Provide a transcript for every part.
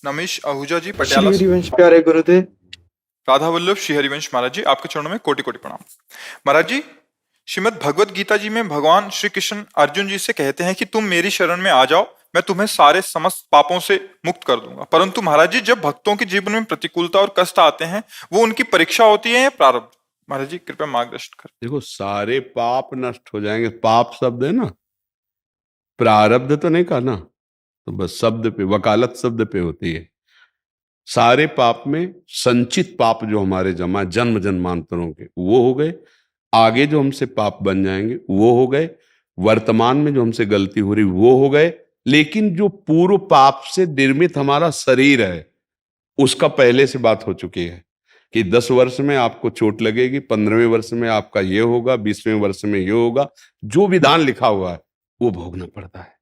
नमेश आहूजा जी श्री पटियाला से। हरिवंश प्यारे गुरुदेव। राधा वल्लभ श्री हरिवंश महाराज जी, आपके चरणों में कोटि कोटि प्रणाम। महाराज जी, श्रीमद् भगवत गीता जी में भगवान श्री कृष्ण अर्जुन जी से कहते हैं कि तुम मेरी शरण में आ जाओ, मैं तुम्हें सारे समस्त पापों से मुक्त कर दूंगा। परंतु महाराज जी, जब भक्तों के जीवन में प्रतिकूलता और कष्ट आते हैं, वो उनकी परीक्षा होती है या प्रारब्ध? महाराज जी कृपया मार्गदर्शन करें। देखो, सारे पाप नष्ट हो जाएंगे। पाप शब्द है ना, प्रारब्ध तो नहीं कहा ना, तो बस शब्द पे, वकालत शब्द पे होती है। सारे पाप में संचित पाप जो हमारे जमा जन्म जन्मांतरों के, वो हो गए। आगे जो हमसे पाप बन जाएंगे वो हो गए। वर्तमान में जो हमसे गलती हो रही वो हो गए। लेकिन जो पूर्व पाप से निर्मित हमारा शरीर है, उसका पहले से बात हो चुकी है कि 10 वर्ष में आपको चोट लगेगी, 15वें वर्ष में आपका ये होगा, 20वें वर्ष में ये होगा। जो विधान लिखा हुआ है वो भोगना पड़ता है।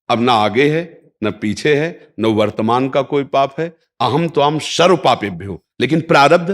अब ना आगे है, न पीछे है, न वर्तमान का कोई पाप है। अहम तो हम सर्व पापेभ्यो। लेकिन प्रारब्ध,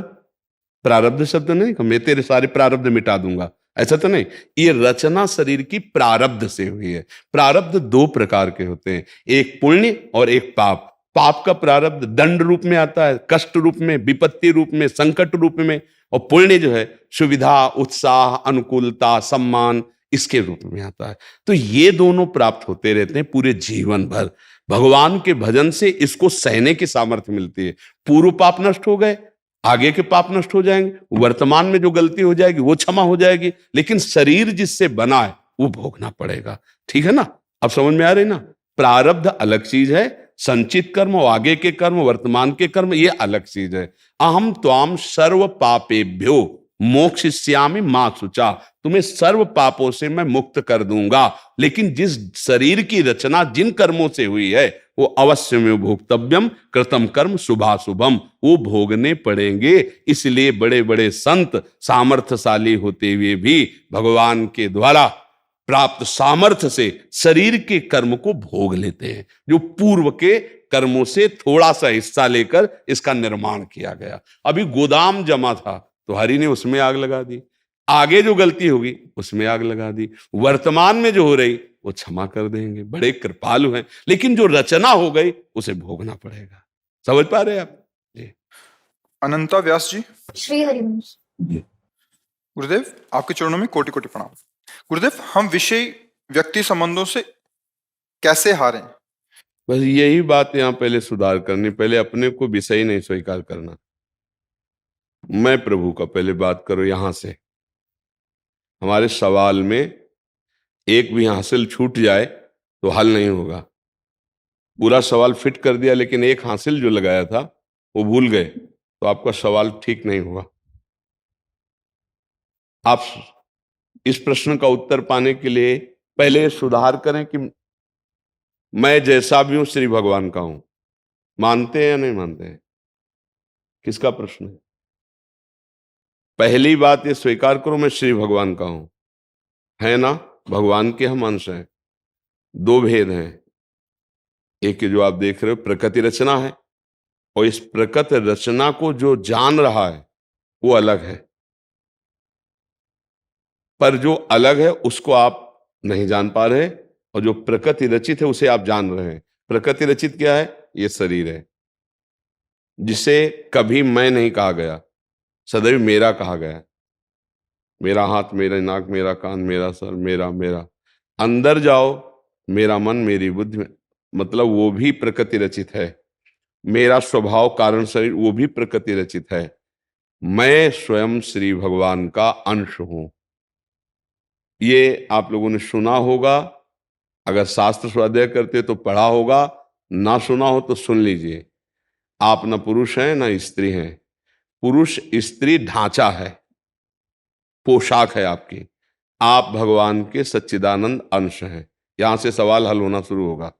प्रारब्ध शब्द नहीं, मैं तेरे सारे प्रारब्ध मिटा दूंगा, ऐसा तो नहीं। ये रचना शरीर की प्रारब्ध से हुई है। प्रारब्ध 2 प्रकार के होते हैं, एक पुण्य और एक पाप। पाप का प्रारब्ध दंड रूप में आता है, कष्ट रूप में, विपत्ति रूप में, संकट रूप में। और पुण्य जो है सुविधा, उत्साह, अनुकूलता, सम्मान, इसके रूप में आता है। तो ये दोनों प्राप्त होते रहते हैं पूरे जीवन भर। भगवान के भजन से इसको सहने की सामर्थ्य मिलती है। पूर्व पाप नष्ट हो गए, आगे के पाप नष्ट हो जाएंगे, वर्तमान में जो गलती हो जाएगी वो क्षमा हो जाएगी। लेकिन शरीर जिससे बना है वो भोगना पड़ेगा। ठीक है ना? अब समझ में आ रही ना? प्रारब्ध अलग चीज है, संचित कर्म और आगे के कर्म, वर्तमान के कर्म, ये अलग चीज है। अहम त्वाम सर्व पापेभ्यो मोक्षयिष्यामि मा शुचा। तुम्हें सर्व पापों से मैं मुक्त कर दूंगा। लेकिन जिस शरीर की रचना जिन कर्मों से हुई है वो अवश्य में भोक्तव्यम कृतम कर्म शुभाशुभम, वो भोगने पड़ेंगे। इसलिए बड़े बड़े संत सामर्थ्यशाली होते हुए भी भगवान के द्वारा प्राप्त सामर्थ्य से शरीर के कर्म को भोग लेते हैं, जो पूर्व के कर्मों से थोड़ा सा हिस्सा लेकर इसका निर्माण किया गया। अभी गोदाम जमा था तो हरि ने उसमें आग लगा दी, आगे जो गलती होगी उसमें आग लगा दी, वर्तमान में जो हो रही वो क्षमा कर देंगे, बड़े कृपालु हैं। लेकिन जो रचना हो गई उसे भोगना पड़ेगा। समझ पा रहे हैं आप? जी। अनंता व्यास जी। श्री हरिवंश। गुरुदेव, आपके चरणों में कोटि कोटि प्रणाम। गुरुदेव, हम विषय व्यक्ति संबंधों से कैसे हारें? बस यही बात यहां पहले सुधार करनी। पहले अपने को विषय नहीं स्वीकार करना। मैं प्रभु का पहले बात करो। यहां से हमारे सवाल में एक भी हासिल छूट जाए तो हल नहीं होगा। पूरा सवाल फिट कर दिया लेकिन एक हासिल जो लगाया था वो भूल गए तो आपका सवाल ठीक नहीं हुआ। आप इस प्रश्न का उत्तर पाने के लिए पहले सुधार करें कि मैं जैसा भी हूं श्री भगवान का हूं। मानते हैं या नहीं मानते हैं? किसका प्रश्न है? पहली बात ये स्वीकार करो मैं श्री भगवान का हूं, है ना? भगवान के हम अंश हैं। 2 भेद हैं, एक जो आप देख रहे हो प्रकृति रचना है, और इस प्रकृति रचना को जो जान रहा है वो अलग है। पर जो अलग है उसको आप नहीं जान पा रहे, और जो प्रकृति रचित है उसे आप जान रहे हैं। प्रकृति रचित क्या है? ये शरीर है, जिसे कभी मैं नहीं कहा गया, सदैव मेरा कहा गया। मेरा हाथ, मेरा नाक, मेरा कान, मेरा सर, मेरा मेरा। अंदर जाओ, मेरा मन, मेरी बुद्धि, मतलब वो भी प्रकृति रचित है। मेरा स्वभाव, कारण शरीर, वो भी प्रकृति रचित है। मैं स्वयं श्री भगवान का अंश हूं। ये आप लोगों ने सुना होगा, अगर शास्त्र स्वाध्याय करते तो पढ़ा होगा, ना सुना हो तो सुन लीजिए। आप न पुरुष हैं न स्त्री हैं। पुरुष स्त्री ढांचा है, पोशाक है आपकी। आप भगवान के सच्चिदानंद अंश हैं। यहां से सवाल हल होना शुरू होगा।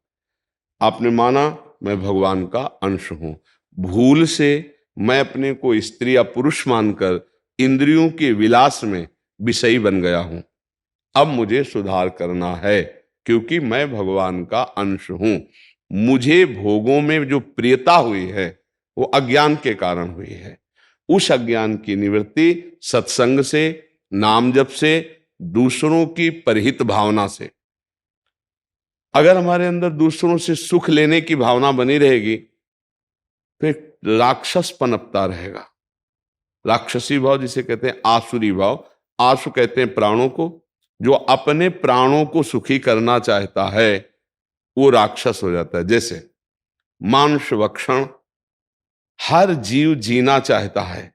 आपने माना मैं भगवान का अंश हूं, भूल से मैं अपने को स्त्री या पुरुष मानकर इंद्रियों के विलास में विषयी बन गया हूं। अब मुझे सुधार करना है, क्योंकि मैं भगवान का अंश हूं। मुझे भोगों में जो प्रियता हुई है वो अज्ञान के कारण हुई है। उस अज्ञान की निवृत्ति सत्संग से, नाम जप से, दूसरों की परहित भावना से। अगर हमारे अंदर दूसरों से सुख लेने की भावना बनी रहेगी तो एक राक्षस पनपता रहेगा। राक्षसी भाव जिसे कहते हैं आसुरी भाव, आसु कहते हैं प्राणों को, जो अपने प्राणों को सुखी करना चाहता है वो राक्षस हो जाता है। जैसे मांस भक्षण, हर जीव जीना चाहता है,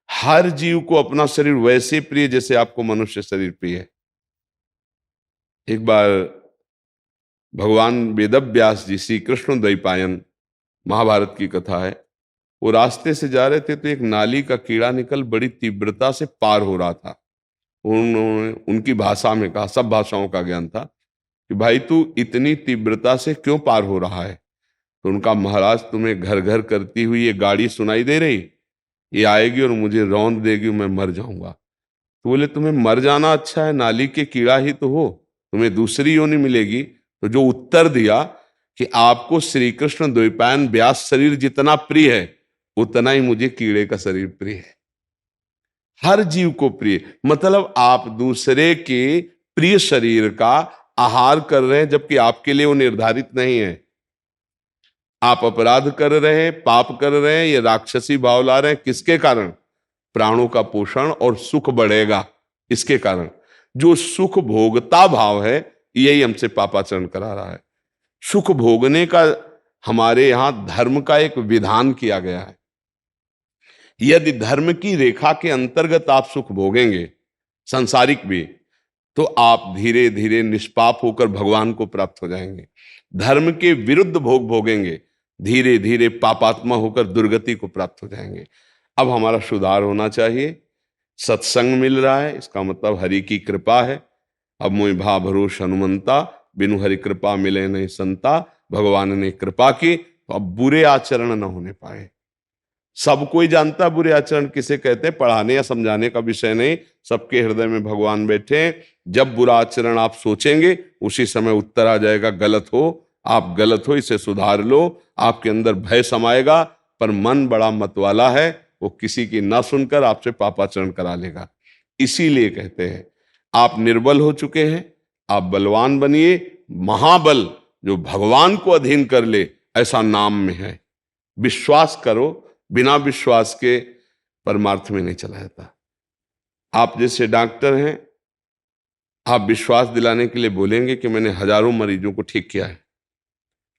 हर जीव को अपना शरीर वैसे प्रिय जैसे आपको मनुष्य शरीर प्रिय है। एक बार भगवान वेदव्यास जी, श्री कृष्ण द्वैपायन, महाभारत की कथा है, वो रास्ते से जा रहे थे तो एक नाली का कीड़ा निकल बड़ी तीव्रता से पार हो रहा था। उन्होंने उनकी भाषा में कहा, सब भाषाओं का ज्ञान था, कि भाई तू इतनी तीव्रता से क्यों पार हो रहा है? तो उनका, महाराज तुम्हें घर घर करती हुई ये गाड़ी सुनाई दे रही, ये आएगी और मुझे रौंद देगी, मैं मर जाऊंगा। तो बोले तुम्हें मर जाना अच्छा है, नाली के कीड़ा ही तो हो, तुम्हें दूसरी योनि मिलेगी। तो जो उत्तर दिया कि आपको श्री कृष्ण द्वैपायन व्यास शरीर जितना प्रिय है उतना ही मुझे कीड़े का शरीर प्रिय है। हर जीव को प्रिय, मतलब आप दूसरे के प्रिय शरीर का आहार कर रहे हैं जबकि आपके लिए वो निर्धारित नहीं है। आप अपराध कर रहे हैं, पाप कर रहे हैं, ये राक्षसी भाव ला रहे हैं। किसके कारण? प्राणों का पोषण और सुख बढ़ेगा इसके कारण। जो सुख भोगता भाव है यही हमसे पापाचरण करा रहा है। सुख भोगने का हमारे यहां धर्म का एक विधान किया गया है। यदि धर्म की रेखा के अंतर्गत आप सुख भोगेंगे, सांसारिक भी, तो आप धीरे धीरे निष्पाप होकर भगवान को प्राप्त हो जाएंगे। धर्म के विरुद्ध भोग भोगेंगे, धीरे धीरे पापात्मा होकर दुर्गति को प्राप्त हो जाएंगे। अब हमारा सुधार होना चाहिए। सत्संग मिल रहा है, इसका मतलब हरि की कृपा है। अब मोहि भा भरोस हनुमंता, बिनु हरि कृपा मिले नहीं संता। भगवान ने कृपा की तो अब बुरे आचरण न होने पाए। सब कोई जानता बुरे आचरण किसे कहते हैं, पढ़ाने या समझाने का विषय नहीं, सबके हृदय में भगवान बैठे हैं। जब बुरा आचरण आप सोचेंगे उसी समय उत्तर आ जाएगा, गलत हो, आप गलत हो, इसे सुधार लो। आपके अंदर भय समाएगा, पर मन बड़ा मतवाला है, वो किसी की ना सुनकर आपसे पापाचरण करा लेगा। इसीलिए कहते हैं आप निर्बल हो चुके हैं, आप बलवान बनिए। महाबल जो भगवान को अधीन कर ले ऐसा नाम में है। विश्वास करो, बिना विश्वास के परमार्थ में नहीं चला जाता। आप जैसे डॉक्टर हैं, आप विश्वास दिलाने के लिए बोलेंगे कि मैंने हजारों मरीजों को ठीक किया है।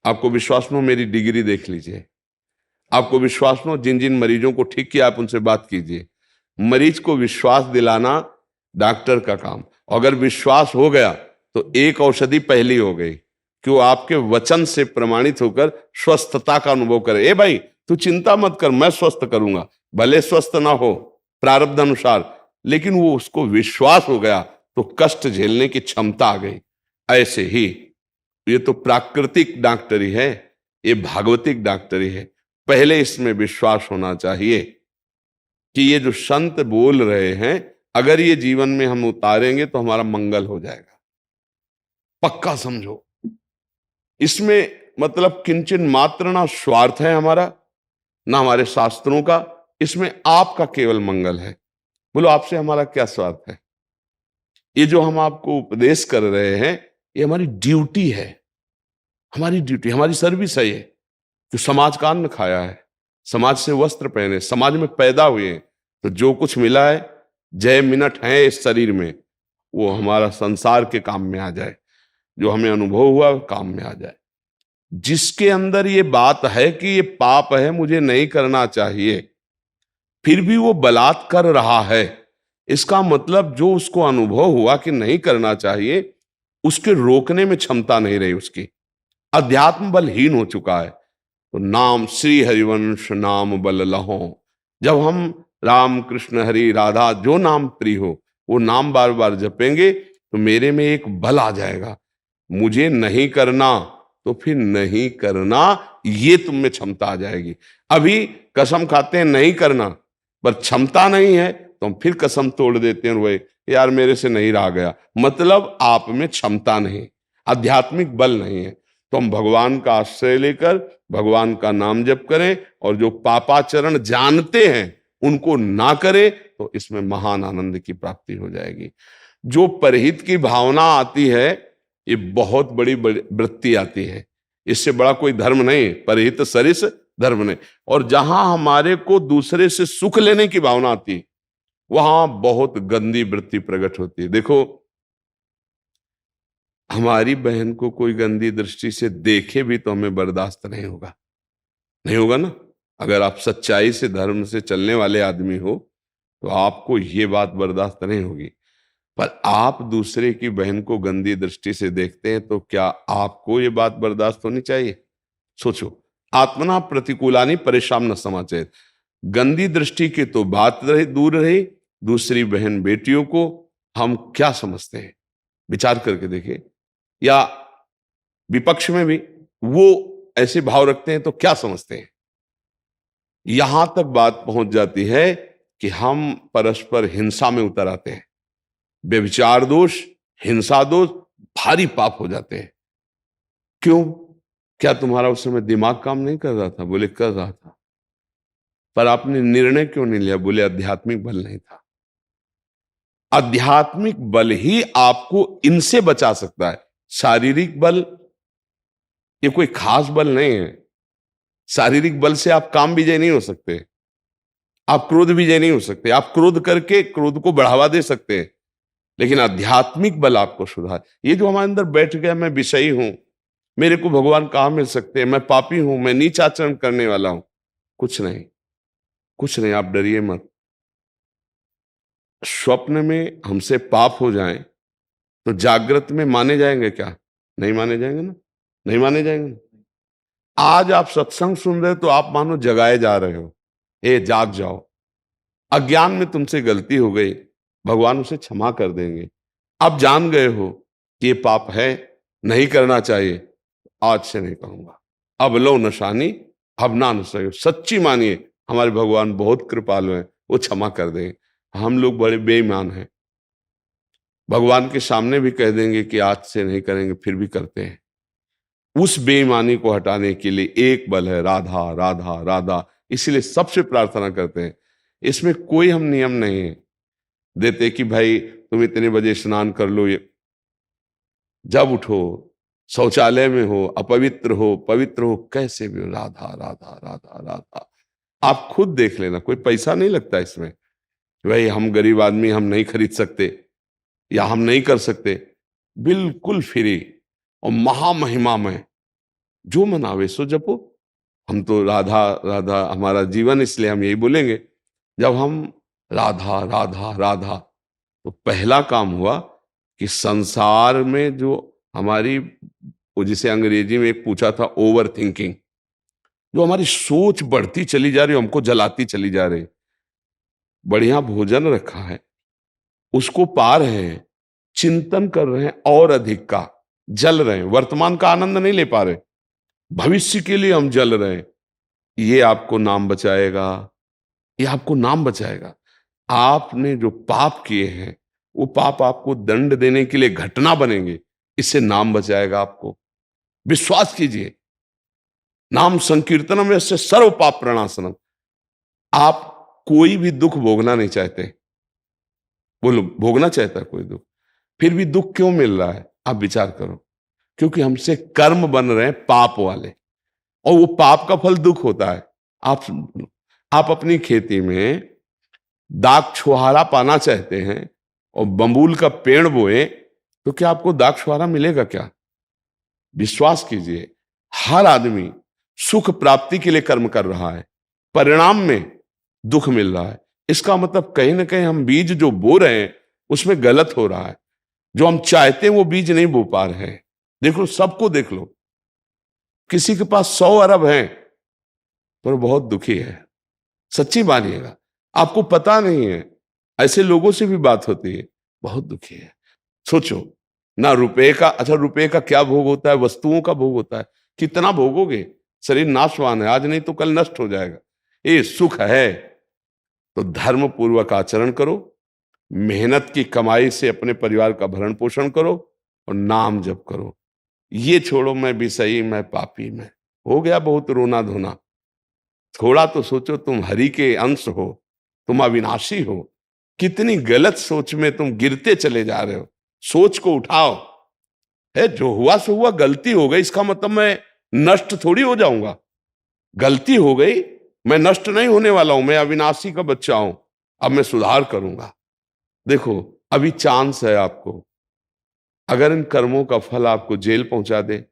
आपको विश्वास न हो, मेरी डिग्री देख लीजिए। आपको विश्वास न हो, जिन जिन मरीजों को ठीक किया आप उनसे बात कीजिए। मरीज को विश्वास दिलाना डॉक्टर का काम। अगर विश्वास हो गया तो एक औषधि पहली हो गई कि वो आपके वचन से प्रमाणित होकर स्वस्थता का अनुभव करे। ए भाई तू चिंता मत कर, मैं स्वस्थ करूंगा, भले स्वस्थ ना हो प्रारब्ध अनुसार, लेकिन वो उसको विश्वास हो गया तो कष्ट झेलने की क्षमता आ गई। ऐसे ही ये तो प्राकृतिक डॉक्टरी है, ये भागवतिक डॉक्टरी है। पहले इसमें विश्वास होना चाहिए कि ये जो संत बोल रहे हैं अगर ये जीवन में हम उतारेंगे तो हमारा मंगल हो जाएगा। पक्का समझो, इसमें मतलब किंचन मात्र ना स्वार्थ है हमारा, ना हमारे शास्त्रों का, इसमें आपका केवल मंगल है। बोलो आपसे हमारा क्या स्वार्थ है? ये जो हम आपको उपदेश कर रहे हैं ये हमारी ड्यूटी है, हमारी ड्यूटी, हमारी सर्विस है। ये जो समाज का अन्न खाया है, समाज से वस्त्र पहने, समाज में पैदा हुए हैं, तो जो कुछ मिला है, जय मिनट है इस शरीर में, वो हमारा संसार के काम में आ जाए, जो हमें अनुभव हुआ काम में आ जाए। जिसके अंदर ये बात है कि ये पाप है, मुझे नहीं करना चाहिए, फिर भी वो बलात् कर रहा है, इसका मतलब जो उसको अनुभव हुआ कि नहीं करना चाहिए, उसके रोकने में क्षमता नहीं रही, उसकी अध्यात्म बलहीन हो चुका है। तो नाम श्री हरिवंश नाम बल लहो, जब हम राम कृष्ण हरि राधा जो नाम प्रिय हो वो नाम बार बार जपेंगे तो मेरे में एक बल आ जाएगा। मुझे नहीं करना तो फिर नहीं करना, ये तुम में क्षमता आ जाएगी। अभी कसम खाते हैं नहीं करना, पर क्षमता नहीं है तो हम फिर कसम तोड़ देते हैं, वही यार मेरे से नहीं रहा गया, मतलब आप में क्षमता नहीं, आध्यात्मिक बल नहीं है। तो हम भगवान का आश्रय लेकर भगवान का नाम जप करें, और जो पापाचरण जानते हैं उनको ना करें, तो इसमें महान आनंद की प्राप्ति हो जाएगी। जो परहित की भावना आती है ये बहुत बड़ी वृत्ति आती है, इससे बड़ा कोई धर्म नहीं। परहित सरिस धर्म ने। और जहां हमारे को दूसरे से सुख लेने की भावना आती है, वहां बहुत गंदी वृत्ति प्रकट होती है। देखो, हमारी बहन को कोई गंदी दृष्टि से देखे भी तो हमें बर्दाश्त नहीं होगा, नहीं होगा ना। अगर आप सच्चाई से, धर्म से चलने वाले आदमी हो तो आपको ये बात बर्दाश्त नहीं होगी। पर आप दूसरे की बहन को गंदी दृष्टि से देखते हैं तो क्या आपको ये बात बर्दाश्त होनी चाहिए? सोचो। आत्मना प्रतिकूलानि परेशान न समाचेत। गंदी दृष्टि की तो बात रहे, दूर रही, दूसरी बहन बेटियों को हम क्या समझते हैं? विचार करके देखें। या विपक्ष में भी वो ऐसे भाव रखते हैं तो क्या समझते हैं? यहां तक बात पहुंच जाती है कि हम परस्पर हिंसा में उतर आते हैं। व्यभिचार दोष, हिंसा दोष भारी पाप हो जाते हैं। क्यों? क्या तुम्हारा उस समय दिमाग काम नहीं कर रहा था? बोले कर रहा था। पर आपने निर्णय क्यों नहीं लिया? बोले आध्यात्मिक बल नहीं था। आध्यात्मिक बल ही आपको इनसे बचा सकता है। शारीरिक बल ये कोई खास बल नहीं है। शारीरिक बल से आप काम विजय नहीं हो सकते, आप क्रोध विजय नहीं हो सकते। आप क्रोध करके क्रोध को बढ़ावा दे सकते हैं, लेकिन आध्यात्मिक बल आपको सुधार। ये जो हमारे अंदर बैठ गया, मैं विषयी हूं, मेरे को भगवान कहां मिल सकते हैं, मैं पापी हूं, मैं नीच आचरण करने वाला हूं, कुछ नहीं, कुछ नहीं। आप डरिए मत। स्वप्न में हमसे पाप हो जाए तो जागृत में माने जाएंगे क्या? नहीं माने जाएंगे ना, नहीं माने जाएंगे ना। आज आप सत्संग सुन रहे हो तो आप मानो जगाए जा रहे हो, ए जाग जाओ। अज्ञान में तुमसे गलती हो गई, भगवान उसे क्षमा कर देंगे। आप जान गए हो कि ये पाप है, नहीं करना चाहिए, आज से नहीं कहूंगा। अब लो नशानी, अब ना नशा। सच्ची मानिए, हमारे भगवान बहुत कृपालु हैं, वो क्षमा कर देंगे। हम लोग बड़े बेईमान हैं, भगवान के सामने भी कह देंगे कि आज से नहीं करेंगे, फिर भी करते हैं। उस बेईमानी को हटाने के लिए एक बल है, राधा राधा राधा। इसलिए सबसे प्रार्थना करते हैं। इसमें कोई हम नियम नहीं देते कि भाई तुम इतने बजे स्नान कर लो, जब उठो, शौचालय में हो, अपवित्र हो, पवित्र हो, कैसे भी हो, राधा राधा राधा राधा। आप खुद देख लेना, कोई पैसा नहीं लगता इसमें। भाई हम गरीब आदमी, हम नहीं खरीद सकते या हम नहीं कर सकते, बिल्कुल फ्री और महामहिमा में जो मनावे सो जपो। हम तो राधा राधा हमारा जीवन, इसलिए हम यही बोलेंगे। जब हम राधा राधा राधा, तो पहला काम हुआ कि संसार में जो हमारी, वो जिसे अंग्रेजी में एक पूछा था, ओवर थिंकिंग, जो हमारी सोच बढ़ती चली जा रही, हमको जलाती चली जा रही। बढ़िया भोजन रखा है, उसको पा रहे हैं, चिंतन कर रहे हैं, और अधिक का जल रहे हैं। वर्तमान का आनंद नहीं ले पा रहे, भविष्य के लिए हम जल रहे हैं। ये आपको नाम बचाएगा, ये आपको नाम बचाएगा। आपने जो पाप किए हैं, वो पाप आपको दंड देने के लिए घटना बनेंगे, इससे नाम बचाएगा आपको। विश्वास कीजिए, नाम संकीर्तनम यस्य सर्व पाप प्रणाशनम। आप कोई भी दुख भोगना नहीं चाहते, बोलो भोगना चाहता है कोई दुख, फिर भी दुख क्यों मिल रहा है? आप विचार करो। क्योंकि हमसे कर्म बन रहे हैं पाप वाले, और वो पाप का फल दुख होता है। आप अपनी खेती में दाख छुहारा पाना चाहते हैं और बम्बूल का पेड़ बोए, तो क्या आपको दाख छुहारा मिलेगा क्या? विश्वास कीजिए, हर आदमी सुख प्राप्ति के लिए कर्म कर रहा है, परिणाम में दुख मिल रहा है। इसका मतलब कहीं ना कहीं हम बीज जो बो रहे हैं उसमें गलत हो रहा है। जो हम चाहते हैं वो बीज नहीं बो पा रहे हैं। देख लो, सबको देख लो, किसी के पास 100 अरब हैं पर बहुत दुखी है। सच्ची मानिएगा, आपको पता नहीं है, ऐसे लोगों से भी बात होती है, बहुत दुखी है। सोचो ना, रुपए का, अच्छा रुपए का क्या भोग होता है? वस्तुओं का भोग होता है। कितना भोगोगे? शरीर नाशवान है, आज नहीं तो कल नष्ट हो जाएगा। ये सुख है तो धर्म पूर्वक आचरण करो, मेहनत की कमाई से अपने परिवार का भरण पोषण करो और नाम जप करो। ये छोड़ो मैं विषयी, मैं पापी, मैं हो गया बहुत रोना धोना। थोड़ा तो सोचो, तुम हरि के अंश हो, तुम अविनाशी हो। कितनी गलत सोच में तुम गिरते चले जा रहे हो। सोच को उठाओ। है जो हुआ सो हुआ, गलती हो गई, इसका मतलब मैं नष्ट थोड़ी हो जाऊंगा। गलती हो गई, मैं नष्ट नहीं होने वाला हूं, मैं अविनाशी का बच्चा हूं, अब मैं सुधार करूंगा। देखो अभी चांस है आपको, अगर इन कर्मों का फल आपको जेल पहुंचा दे,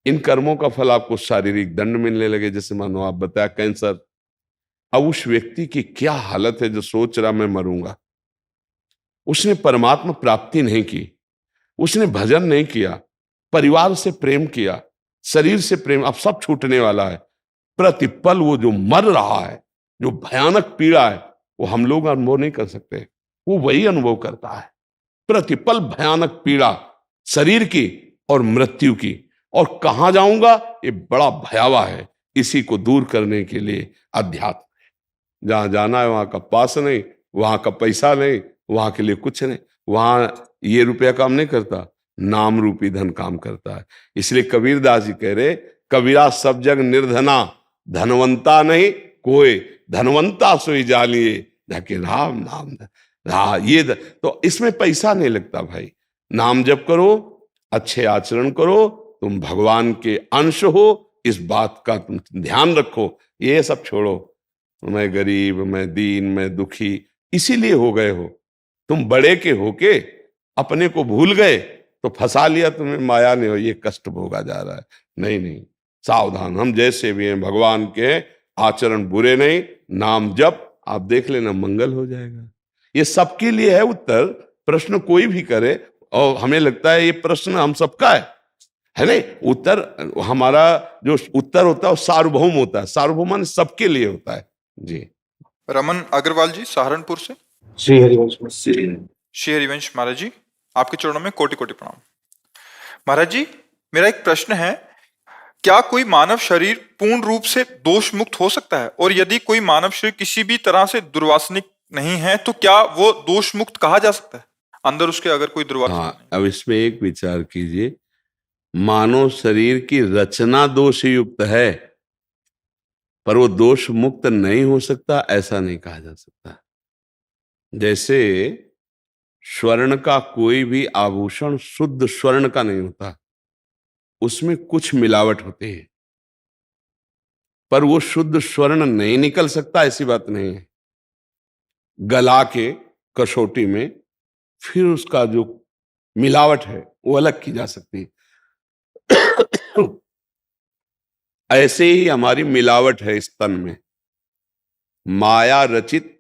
इन कर्मों का फल आपको शारीरिक दंड मिलने लगे, जैसे मानो आप बताया कैंसर, अब उस व्यक्ति की क्या हालत है जो सोच रहा मैं मरूंगा। उसने परमात्मा प्राप्ति नहीं की, उसने भजन नहीं किया, परिवार से प्रेम किया, शरीर से प्रेम, अब सब छूटने वाला है। प्रतिपल वो जो मर रहा है, जो भयानक पीड़ा है, वो हम लोग अनुभव नहीं कर सकते, वो वही अनुभव करता है। प्रतिपल भयानक पीड़ा शरीर की और मृत्यु की, और कहां जाऊंगा ये बड़ा भयावह है। इसी को दूर करने के लिए अध्यात्म, जहां जाना है वहां का पास नहीं, वहां का पैसा नहीं, वहां के लिए कुछ नहीं, वहां ये रुपया काम नहीं करता, नाम रूपी धन काम करता है। इसलिए कबीरदास जी कह रहे, कबीरा सब जग निर्धना, धनवंता नहीं कोई, धनवंता सोई जानिए जाके राम नाम। तो इसमें पैसा नहीं लगता भाई, नाम जप करो, अच्छे आचरण करो, तुम भगवान के अंश हो, इस बात का तुम ध्यान रखो। ये सब छोड़ो, मैं गरीब, मैं दीन, मैं दुखी, इसीलिए हो गए हो तुम, बड़े के होके अपने को भूल गए तो फंसा लिया तुम्हें माया ने, हो ये कष्ट भोगा जा रहा है। नहीं नहीं, सावधान, हम जैसे भी हैं भगवान के, आचरण बुरे नहीं, नाम जप, आप देख लेना मंगल हो जाएगा। ये सबके लिए है उत्तर, प्रश्न कोई भी करे, और हमें लगता है ये प्रश्न हम सबका है नहीं, उत्तर हमारा जो उत्तर होता है वो सार्वभौम होता है, सार्वभौम सबके लिए होता है जी। रमन अग्रवाल जी सहारनपुर से। श्री हरिवंश श्री हरिवंश महाराज जी, आपके चरणों में कोटि कोटि प्रणाम। महाराज जी, मेरा एक प्रश्न है, क्या कोई मानव शरीर पूर्ण रूप से दोष मुक्त हो सकता है, और यदि कोई मानव शरीर किसी भी तरह से दुर्वासनिक नहीं है तो क्या वो दोष मुक्त कहा जा सकता है, अंदर उसके अगर कोई दुर्वासना नहीं? अब इसमें एक विचार कीजिए, मानव शरीर की रचना दोष युक्त है, पर वो दोष मुक्त नहीं हो सकता, ऐसा नहीं कहा जा सकता। जैसे स्वर्ण का कोई भी आभूषण शुद्ध स्वर्ण का नहीं होता, उसमें कुछ मिलावट होती है, पर वो शुद्ध स्वर्ण नहीं निकल सकता, ऐसी बात नहीं है। गला के कसौटी में फिर उसका जो मिलावट है वो अलग की जा सकती है। ऐसे ही हमारी मिलावट है इस तन में, माया रचित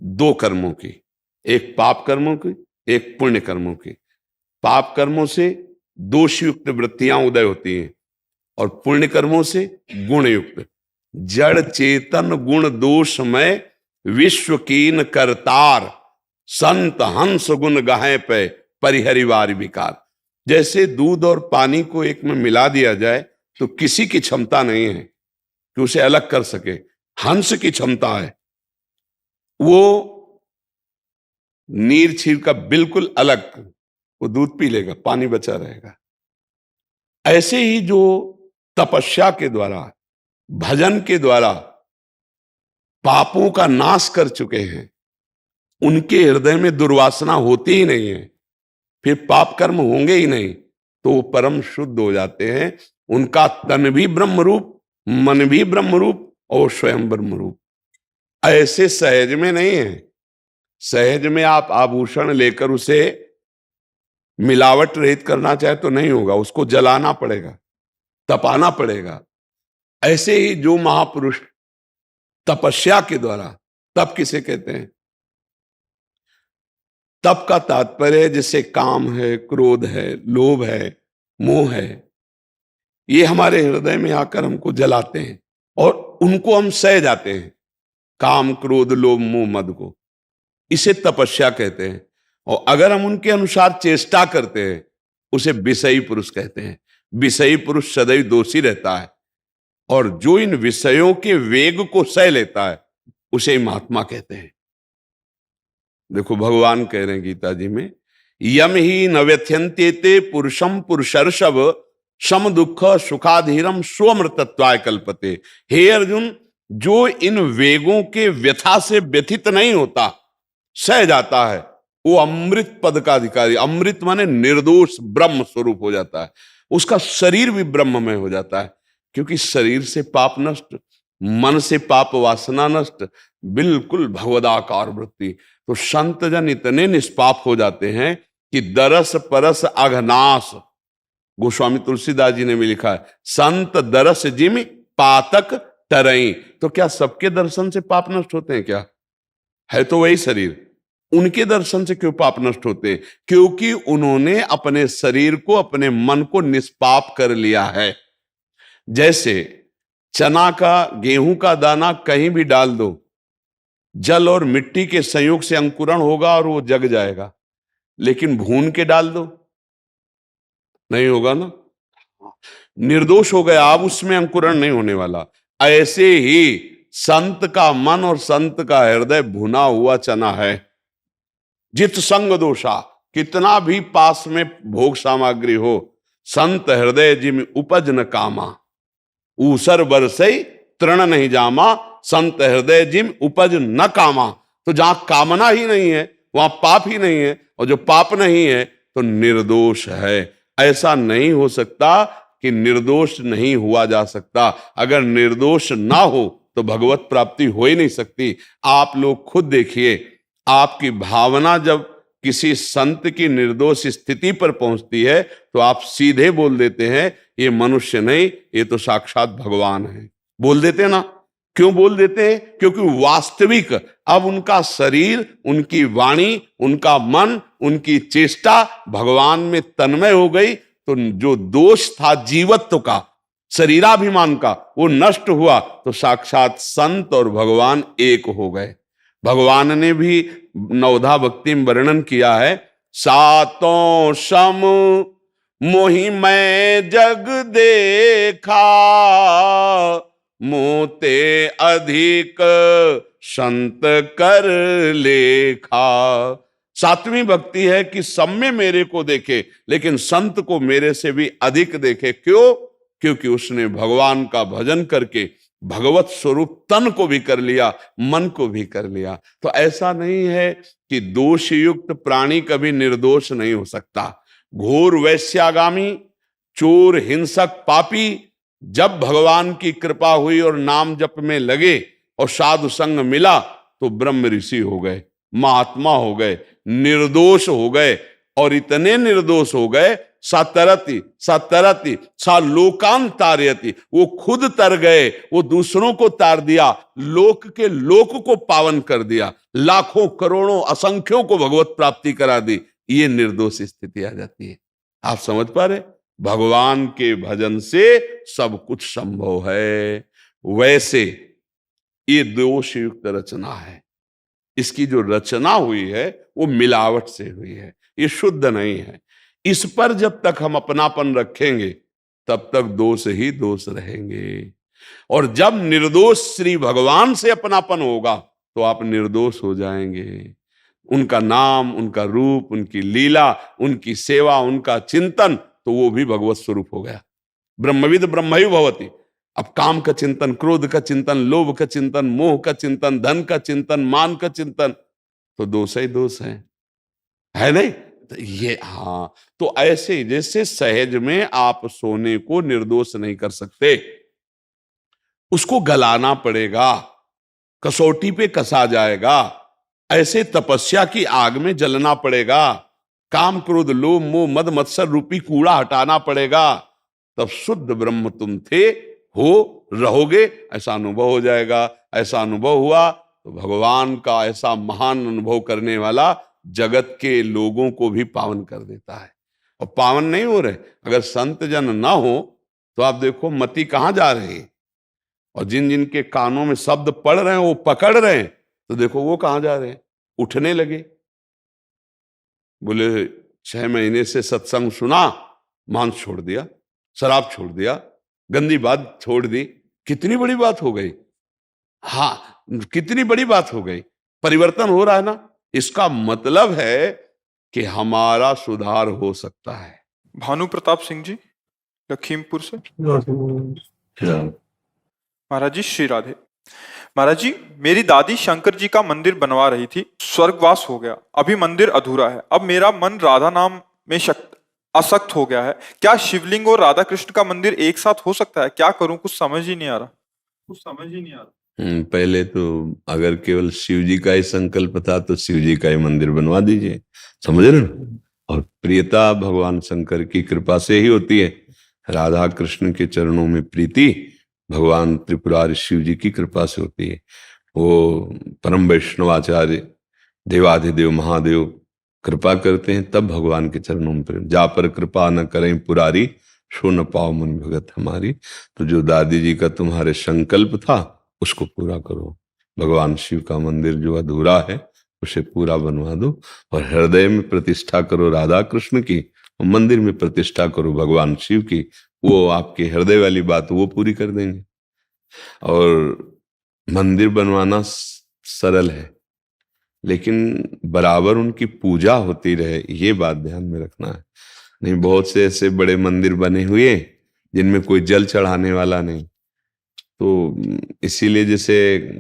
दो कर्मों की, एक पाप कर्मों की, एक पुण्य कर्मों की। पाप कर्मों से दोषयुक्त वृत्तियां उदय होती हैं, और पुण्य कर्मों से गुण युक्त। जड़ चेतन गुण दोषमय विश्व कीन करतार, संत हंस गुण गाहे पे परिहरिवार विकार। जैसे दूध और पानी को एक में मिला दिया जाए तो किसी की क्षमता नहीं है कि उसे अलग कर सके, हंस की क्षमता है, वो नीर छीर का बिल्कुल अलग, वो दूध पी लेगा, पानी बचा रहेगा। ऐसे ही जो तपस्या के द्वारा, भजन के द्वारा पापों का नाश कर चुके हैं, उनके हृदय में दुर्वासना होती ही नहीं है, फिर पाप कर्म होंगे ही नहीं, तो वो परम शुद्ध हो जाते हैं। उनका तन भी ब्रह्म रूप, मन भी ब्रह्म रूप, और स्वयं ब्रह्म रूप। ऐसे सहज में नहीं है। सहज में आप आभूषण लेकर उसे मिलावट रहित करना चाहे तो नहीं होगा, उसको जलाना पड़ेगा, तपाना पड़ेगा। ऐसे ही जो महापुरुष तपस्या के द्वारा, तप किसे कहते हैं? तप का तात्पर्य जैसे काम है, क्रोध है, लोभ है, मोह है, ये हमारे हृदय में आकर हमको जलाते हैं और उनको हम सह जाते हैं, काम क्रोध लोभ मोह मद को। इसे तपस्या कहते हैं। और अगर हम उनके अनुसार चेष्टा करते हैं, उसे विषयी पुरुष कहते हैं। विषयी पुरुष सदैव दोषी रहता है, और जो इन विषयों के वेग को सह लेता है उसे महात्मा कहते हैं। देखो भगवान कह रहे हैं गीता जी में, यम ही न व्यथ्यन्ते पुरुषम पुरुषर्षभ सम दुख सुखाधीरम स्वमृतत्वाय कल्पते। हे अर्जुन, जो इन वेगों के व्यथा से व्यथित नहीं होता, सह जाता है, वो अमृत पद का अधिकारी। अमृत माने निर्दोष ब्रह्म स्वरूप हो जाता है, उसका शरीर भी ब्रह्ममय हो जाता है। क्योंकि शरीर से पाप नष्ट, मन से पाप वासना नष्ट, बिल्कुल भगवदाकार वृत्ति। तो संत जन इतने निष्पाप हो जाते हैं कि दरस परस अघनाश, गोस्वामी तुलसीदास जी ने भी लिखा है, संत दरस जिम पातक टरई। तो क्या सबके दर्शन से पाप नष्ट होते हैं? क्या है तो वही शरीर, उनके दर्शन से क्यों पाप नष्ट होते हैं? क्योंकि उन्होंने अपने शरीर को, अपने मन को निष्पाप कर लिया है। जैसे चना का, गेहूं का दाना कहीं भी डाल दो, जल और मिट्टी के संयोग से अंकुरण होगा और वो जग जाएगा, लेकिन भून के डाल दो, नहीं होगा ना, निर्दोष हो गया, अब उसमें अंकुरण नहीं होने वाला। ऐसे ही संत का मन और संत का हृदय भुना हुआ चना है। जित संग दोषा, कितना भी पास में भोग सामग्री हो, संत हृदय जिम उपज न कामा, ऊसर बरसई तृण नहीं जामा, संत हृदय जिम उपज न कामा। तो जहां कामना ही नहीं है वहां पाप ही नहीं है, और जो पाप नहीं है तो निर्दोष है। ऐसा नहीं हो सकता कि निर्दोष नहीं हुआ जा सकता। अगर निर्दोष ना हो तो भगवत प्राप्ति हो ही नहीं सकती। आप लोग खुद देखिए, आपकी भावना जब किसी संत की निर्दोष स्थिति पर पहुंचती है तो आप सीधे बोल देते हैं ये मनुष्य नहीं, ये तो साक्षात भगवान है। बोल देते हैं ना। क्यों बोल देते हैं? क्योंकि वास्तविक अब उनका शरीर, उनकी वाणी, उनका मन, उनकी चेष्टा भगवान में तन्मय हो गई। तो जो दोष था जीवत्व का, शरीराभिमान का, वो नष्ट हुआ, तो साक्षात संत और भगवान एक हो गए। भगवान ने भी नवधा भक्ति में वर्णन किया है, सातों सम मोहि मैं जग देखा, मोते अधिक संत कर लेखा। सातवीं भक्ति है कि सब में मेरे को देखे, लेकिन संत को मेरे से भी अधिक देखे। क्यों? क्योंकि उसने भगवान का भजन करके भगवत स्वरूप तन को भी कर लिया, मन को भी कर लिया। तो ऐसा नहीं है कि दोष युक्त प्राणी कभी निर्दोष नहीं हो सकता। घोर वैश्यागामी, चोर, हिंसक, पापी जब भगवान की कृपा हुई और नाम जप में लगे और साधु संग मिला तो ब्रह्म ऋषि हो गए, महात्मा हो गए, निर्दोष हो गए। और इतने निर्दोष हो गए, सतरति सतरति सा लोकान तारयति, वो खुद तर गए, वो दूसरों को तार दिया, लोक के लोक को पावन कर दिया, लाखों करोड़ों असंख्यों को भगवत प्राप्ति करा दी। ये निर्दोष स्थिति आ जाती है। आप समझ पा रहे? भगवान के भजन से सब कुछ संभव है। वैसे ये दोष युक्त रचना है, इसकी जो रचना हुई है वो मिलावट से हुई है, ये शुद्ध नहीं है। इस पर जब तक हम अपनापन रखेंगे तब तक दोष ही दोष रहेंगे। और जब निर्दोष श्री भगवान से अपनापन होगा तो आप निर्दोष हो जाएंगे। उनका नाम, उनका रूप, उनकी लीला, उनकी सेवा, उनका चिंतन, तो वो भी भगवत स्वरूप हो गया। ब्रह्मविद ब्रह्मैव भवति। अब काम का चिंतन, क्रोध का चिंतन, लोभ का चिंतन, मोह का चिंतन, धन का चिंतन, मान का चिंतन, तो दोष ही दोष है नहीं? तो ये हाँ, तो ऐसे जैसे सहज में आप सोने को निर्दोष नहीं कर सकते, उसको गलाना पड़ेगा, कसौटी पे कसा जाएगा। ऐसे तपस्या की आग में जलना पड़ेगा, काम क्रोध लोभ मोह मद मत्सर रूपी कूड़ा हटाना पड़ेगा, तब शुद्ध ब्रह्म तुम थे, हो, रहोगे, ऐसा अनुभव हो जाएगा। ऐसा अनुभव हुआ तो भगवान का ऐसा महान अनुभव करने वाला जगत के लोगों को भी पावन कर देता है। और पावन नहीं हो रहे अगर संत जन ना हो तो आप देखो मति कहां जा रही है। और जिन जिन के कानों में शब्द पढ़ रहे हैं, वो पकड़ रहे हैं, तो देखो वो कहां जा रहे हैं, उठने लगे। बोले 6 महीने से सत्संग सुना, मांस छोड़ दिया, शराब छोड़ दिया, गंदी बात छोड़ दी। कितनी बड़ी बात हो गई। हाँ, कितनी बड़ी बात हो गई। परिवर्तन हो रहा है ना। इसका मतलब है कि हमारा सुधार हो सकता है। भानु प्रताप सिंह जी लखीमपुर से। महाराज जी श्री राधे। महाराज जी, मेरी दादी शंकर जी का मंदिर बनवा रही थी, स्वर्गवास हो गया, अभी मंदिर अधूरा है। अब मेरा मन राधा नाम में आसक्त हो गया है। क्या शिवलिंग और राधा कृष्ण का मंदिर एक साथ हो सकता है? क्या करूं, कुछ समझ ही नहीं आ रहा। पहले तो अगर केवल शिव जी का ही संकल्प था तो शिव जी का ही मंदिर बनवा दीजिए, समझ रहे ना। और प्रियता भगवान शंकर की कृपा से ही होती है। राधा कृष्ण के चरणों में प्रीति भगवान त्रिपुरारी शिव जी की कृपा से होती है। वो परम वैष्णवाचार्य देवाधिदेव महादेव कृपा करते हैं, तब भगवान के चरणों में प्रेम। जा पर कृपा न करें पुरारी, सो न पाओ मन भगत हमारी। तो जो दादी जी का तुम्हारे संकल्प था उसको पूरा करो। भगवान शिव का मंदिर जो अधूरा है उसे पूरा बनवा दो, और हृदय में प्रतिष्ठा करो राधा कृष्ण की, और मंदिर में प्रतिष्ठा करो भगवान शिव की। वो आपके हृदय वाली बात वो पूरी कर देंगे। और मंदिर बनवाना सरल है, लेकिन बराबर उनकी पूजा होती रहे, ये बात ध्यान में रखना है। नहीं, बहुत से ऐसे बड़े मंदिर बने हुए जिनमें कोई जल चढ़ाने वाला नहीं। तो इसीलिए जैसे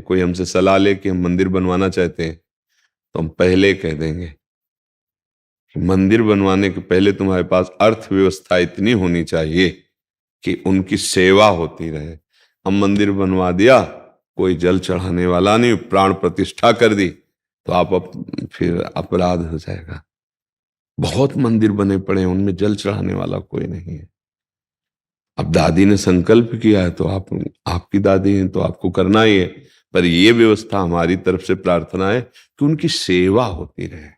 कोई हमसे सलाह ले कि हम मंदिर बनवाना चाहते हैं, तो हम पहले कह देंगे कि मंदिर बनवाने के पहले तुम्हारे पास अर्थव्यवस्था इतनी होनी चाहिए कि उनकी सेवा होती रहे। हम मंदिर बनवा दिया, कोई जल चढ़ाने वाला नहीं, प्राण प्रतिष्ठा कर दी, तो फिर अपराध हो जाएगा। बहुत मंदिर बने पड़े हैं, उनमें जल चढ़ाने वाला कोई नहीं है। अब दादी ने संकल्प किया है तो आपकी दादी हैं तो आपको करना ही है, पर ये व्यवस्था हमारी तरफ से प्रार्थना है कि उनकी सेवा होती रहे।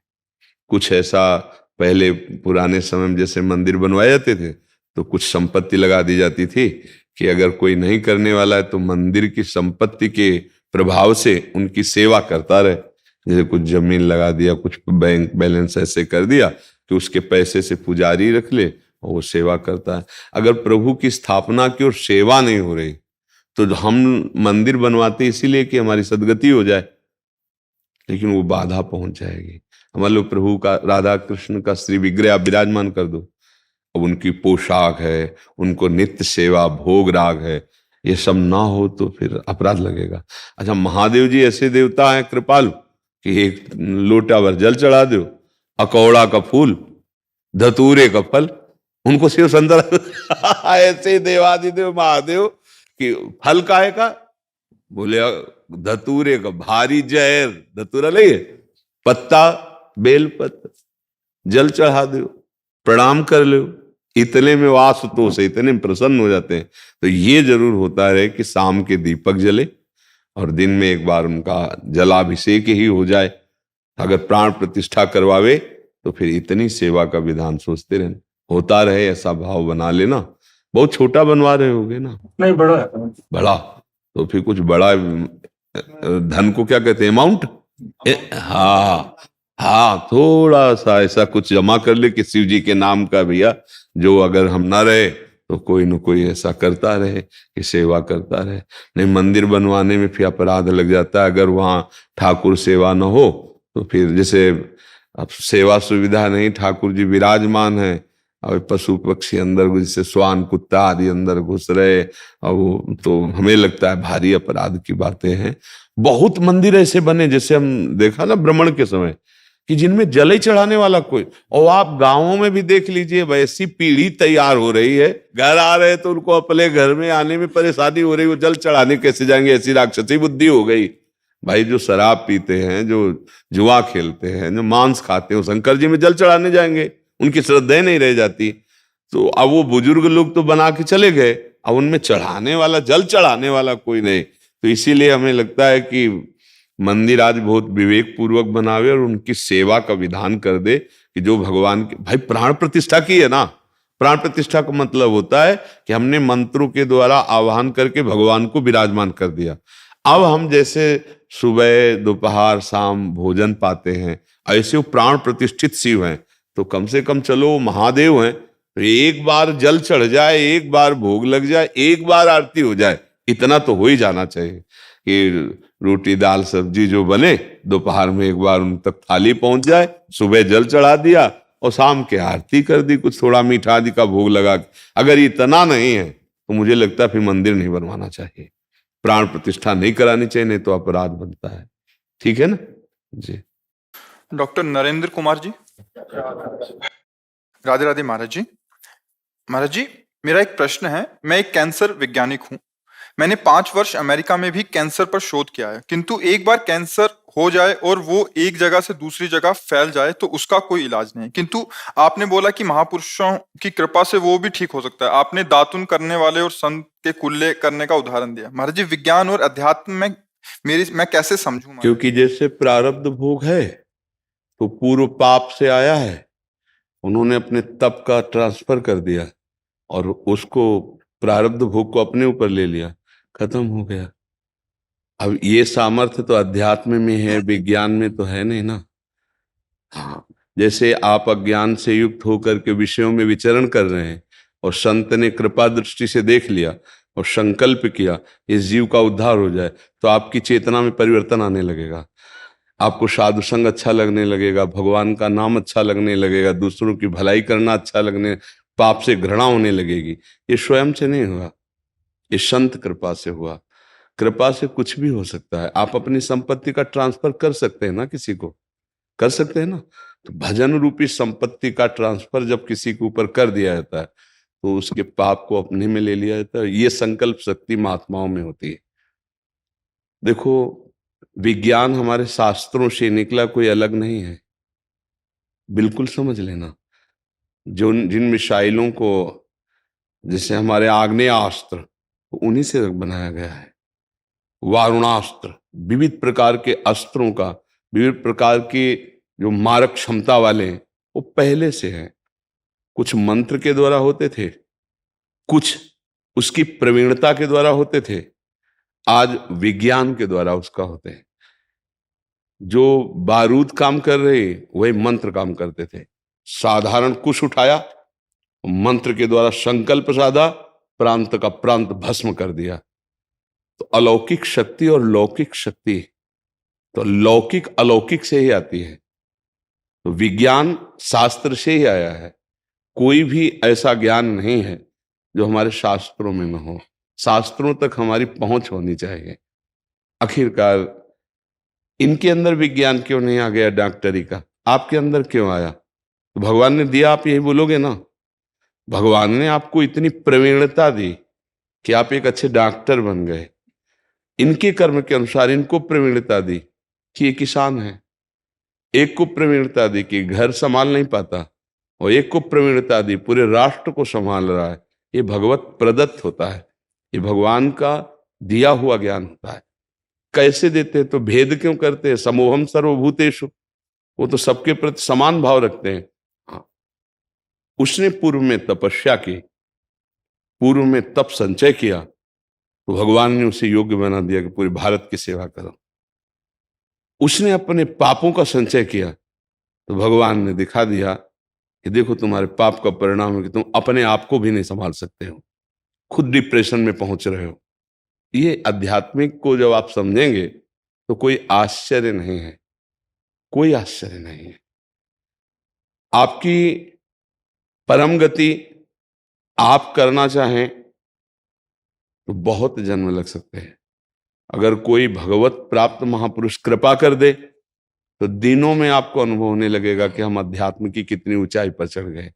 कुछ ऐसा पहले पुराने समय में जैसे मंदिर बनवाए जाते थे तो कुछ संपत्ति लगा दी जाती थी कि अगर कोई नहीं करने वाला है तो मंदिर की संपत्ति के प्रभाव से उनकी सेवा करता रहे। जैसे कुछ जमीन लगा दिया, कुछ बैंक बैलेंस ऐसे कर दिया कि उसके पैसे से पुजारी रख ले और वो सेवा करता है। अगर प्रभु की स्थापना की और सेवा नहीं हो रही तो हम मंदिर बनवाते इसीलिए कि हमारी सदगति हो जाए, लेकिन वो बाधा पहुंच जाएगी। मान लो प्रभु का, राधा कृष्ण का श्री विग्रह आप विराजमान कर दो, अब उनकी पोशाक है, उनको नित्य सेवा भोग राग है, ये सब ना हो तो फिर अपराध लगेगा। अच्छा, महादेव जी ऐसे देवता हैं कृपालु कि एक लोटा भर जल चढ़ा दो, अकौड़ा का फूल, धतूरे का फल, उनको शिव संतरा ऐसे देवादिदेव महादेव कि फल काहे का, बोले धतूरे का भारी जहर, धतूरा ले पत्ता, बेल पत्र, जल चढ़ा दो, प्रणाम कर लो, इतने में वासुतोष है, इतने में प्रसन्न हो जाते हैं। तो ये जरूर होता है कि शाम के दीपक जले और दिन में एक बार उनका जलाभिषेक ही हो जाए। अगर प्राण प्रतिष्ठा करवावे तो फिर इतनी सेवा का विधान सोचते रहना, होता रहे ऐसा भाव बना लेना। बहुत छोटा बनवा रहे होगे ना? नहीं, बड़ा है। बड़ा तो फिर कुछ बड़ा, धन को क्या कहते हैं, अमाउंट। हाँ हाँ, थोड़ा सा ऐसा कुछ जमा कर ले कि शिव जी के नाम का, भैया जो अगर हम ना रहे तो कोई न कोई ऐसा करता रहे कि सेवा करता रहे। नहीं, मंदिर बनवाने में फिर अपराध लग जाता है। अगर वहां ठाकुर सेवा न हो तो फिर जैसे अब सेवा सुविधा नहीं, ठाकुर जी विराजमान है और पशु पक्षी अंदर, जैसे श्वान कुत्ता आदि अंदर घुस रहे, और वो तो हमें लगता है भारी अपराध की बातें हैं। बहुत मंदिर ऐसे बने जैसे हम देखा ना भ्रमण के समय कि जिनमें जल ही चढ़ाने वाला कोई। और आप गांवों में भी देख लीजिए, वैसी पीढ़ी तैयार हो रही है, घर आ रहे तो उनको अपने घर में आने में परेशानी हो रही, वो जल चढ़ाने कैसे जाएंगे, ऐसी राक्षसी बुद्धि हो गई। भाई, जो शराब पीते हैं, जो जुआ खेलते हैं, जो मांस खाते हैं, शंकर जी में जल चढ़ाने जाएंगे, उनकी श्रद्धा नहीं रह जाती। तो अब वो बुजुर्ग लोग तो बना के चले गए, अब उनमें चढ़ाने वाला, जल चढ़ाने वाला कोई नहीं। तो इसीलिए हमें लगता है कि मंदिर आज बहुत विवेक पूर्वक बनावे और उनकी सेवा का विधान कर दे कि जो भगवान के, भाई प्राण प्रतिष्ठा की है ना, प्राण प्रतिष्ठा का मतलब होता है कि हमने मंत्रों के द्वारा आह्वान करके भगवान को विराजमान कर दिया। अब हम जैसे सुबह दोपहर शाम भोजन पाते हैं, ऐसे वो प्राण प्रतिष्ठित शिव हैं। तो कम से कम चलो वो महादेव हैं, तो एक बार जल चढ़ जाए, एक बार भोग लग जाए, एक बार आरती हो जाए, इतना तो हो ही जाना चाहिए कि रोटी दाल सब्जी जो बने दोपहर में एक बार उन तक थाली पहुंच जाए, सुबह जल चढ़ा दिया और शाम के आरती कर दी, कुछ थोड़ा मीठा आदि का भोग लगा। अगर इतना नहीं है तो मुझे लगता है फिर मंदिर नहीं बनवाना चाहिए, प्राण प्रतिष्ठा नहीं करानी चाहिए, नहीं तो अपराध बनता है। ठीक है ना जी। डॉक्टर नरेंद्र कुमार जी, राधे राधे महाराज जी। महाराज जी, मेरा एक प्रश्न है। मैं एक कैंसर वैज्ञानिक हूँ। मैंने 5 वर्ष अमेरिका में भी कैंसर पर शोध किया है, किंतु एक बार कैंसर हो जाए और वो एक जगह से दूसरी जगह फैल जाए तो उसका कोई इलाज नहीं। किंतु आपने बोला कि महापुरुषों की कृपा से वो भी ठीक हो सकता है। आपने दातुन करने वाले और संत के कुल्ले करने का उदाहरण दिया। महाराज जी, विज्ञान और अध्यात्म में मैं कैसे समझूं महाराज? क्योंकि जैसे प्रारब्ध भोग है तो पूर्व पाप से आया है, उन्होंने अपने तप का ट्रांसफर कर दिया और उसको प्रारब्ध भोग को अपने ऊपर ले लिया, खत्म हो गया। अब ये सामर्थ्य तो अध्यात्म में है, विज्ञान में तो है नहीं ना। हाँ, जैसे आप अज्ञान से युक्त होकर के विषयों में विचरण कर रहे हैं और संत ने कृपा दृष्टि से देख लिया और संकल्प किया इस जीव का उद्धार हो जाए, तो आपकी चेतना में परिवर्तन आने लगेगा। आपको साधु संग अच्छा लगने लगेगा, भगवान का नाम अच्छा लगने लगेगा, दूसरों की भलाई करना अच्छा लगने, पाप से घृणा होने लगेगी। ये स्वयं से नहीं हुआ, ये संत कृपा से हुआ। कृपा से कुछ भी हो सकता है। आप अपनी संपत्ति का ट्रांसफर कर सकते हैं ना, किसी को कर सकते हैं ना। तो भजन रूपी संपत्ति का ट्रांसफर जब किसी के ऊपर कर दिया जाता है तो उसके पाप को अपने में ले लिया जाता है। ये संकल्प शक्ति महात्माओं में होती है। देखो, विज्ञान हमारे शास्त्रों से निकला कोई अलग नहीं है, बिल्कुल समझ लेना। जो जिन मिसाइलों को, जैसे हमारे आग्नेयास्त्र, तो उन्हीं से बनाया गया है। वारुणास्त्र, विविध प्रकार के अस्त्रों का, विविध प्रकार के जो मारक क्षमता वाले हैं, वो पहले से हैं। कुछ मंत्र के द्वारा होते थे, कुछ उसकी प्रवीणता के द्वारा होते थे, आज विज्ञान के द्वारा उसका होते हैं। जो बारूद काम कर रहे वही मंत्र काम करते थे। साधारण कुश उठाया, मंत्र के द्वारा संकल्प साधा, प्रांत का प्रांत भस्म कर दिया। तो अलौकिक शक्ति और लौकिक शक्ति, तो लौकिक अलौकिक से ही आती है। तो विज्ञान शास्त्र से ही आया है। कोई भी ऐसा ज्ञान नहीं है जो हमारे शास्त्रों में न हो। शास्त्रों तक हमारी पहुंच होनी चाहिए। आखिरकार इनके अंदर विज्ञान क्यों नहीं आ गया डॉक्टरी का, आपके अंदर क्यों आया? तो भगवान ने दिया, आप यही बोलोगे ना। भगवान ने आपको इतनी प्रवीणता दी कि आप एक अच्छे डॉक्टर बन गए। इनके कर्म के अनुसार इनको प्रवीणता दी कि ये किसान है, एक को प्रवीणता दी कि घर संभाल नहीं पाता, और एक को प्रवीणता दी पूरे राष्ट्र को संभाल रहा है। ये भगवत प्रदत्त होता है, ये भगवान का दिया हुआ ज्ञान होता है। कैसे देते हैं? तो भेद क्यों करते हैं? समोहम सर्वभूतेषु, वो तो सबके प्रति समान भाव रखते हैं। हाँ, उसने पूर्व में तपस्या की, पूर्व में तप संचय किया, तो भगवान ने उसे योग्य बना दिया कि पूरे भारत की सेवा करो। उसने अपने पापों का संचय किया तो भगवान ने दिखा दिया कि देखो, तुम्हारे पाप का परिणाम है कि तुम अपने आप को भी नहीं संभाल सकते हो, खुद डिप्रेशन में पहुंच रहे हो। ये आध्यात्मिक को जब आप समझेंगे तो कोई आश्चर्य नहीं है, कोई आश्चर्य नहीं है। आपकी परम गति आप करना चाहें तो बहुत जन्म लग सकते हैं। अगर कोई भगवत प्राप्त महापुरुष कृपा कर दे तो दिनों में आपको अनुभव होने लगेगा कि हम अध्यात्म की कितनी ऊंचाई पर चढ़ गए।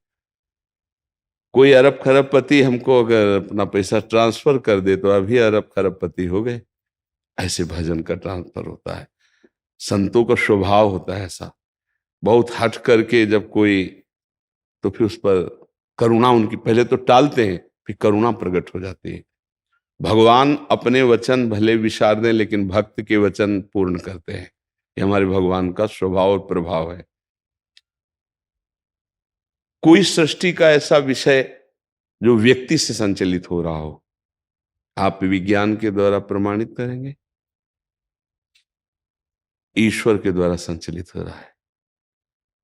कोई अरब खरबपति हमको अगर अपना पैसा ट्रांसफर कर दे तो अभी अरब खरबपति हो गए। ऐसे भजन का ट्रांसफर होता है, संतों का स्वभाव होता है ऐसा। बहुत हट करके जब कोई, तो फिर उस पर करुणा उनकी, पहले तो टालते हैं फिर करुणा प्रकट हो जाती है। भगवान अपने वचन भले विसार दें लेकिन भक्त के वचन पूर्ण करते हैं। ये हमारे भगवान का स्वभाव और प्रभाव है। कोई सृष्टि का ऐसा विषय जो व्यक्ति से संचलित हो रहा हो, आप विज्ञान के द्वारा प्रमाणित करेंगे, ईश्वर के द्वारा संचलित हो रहा है।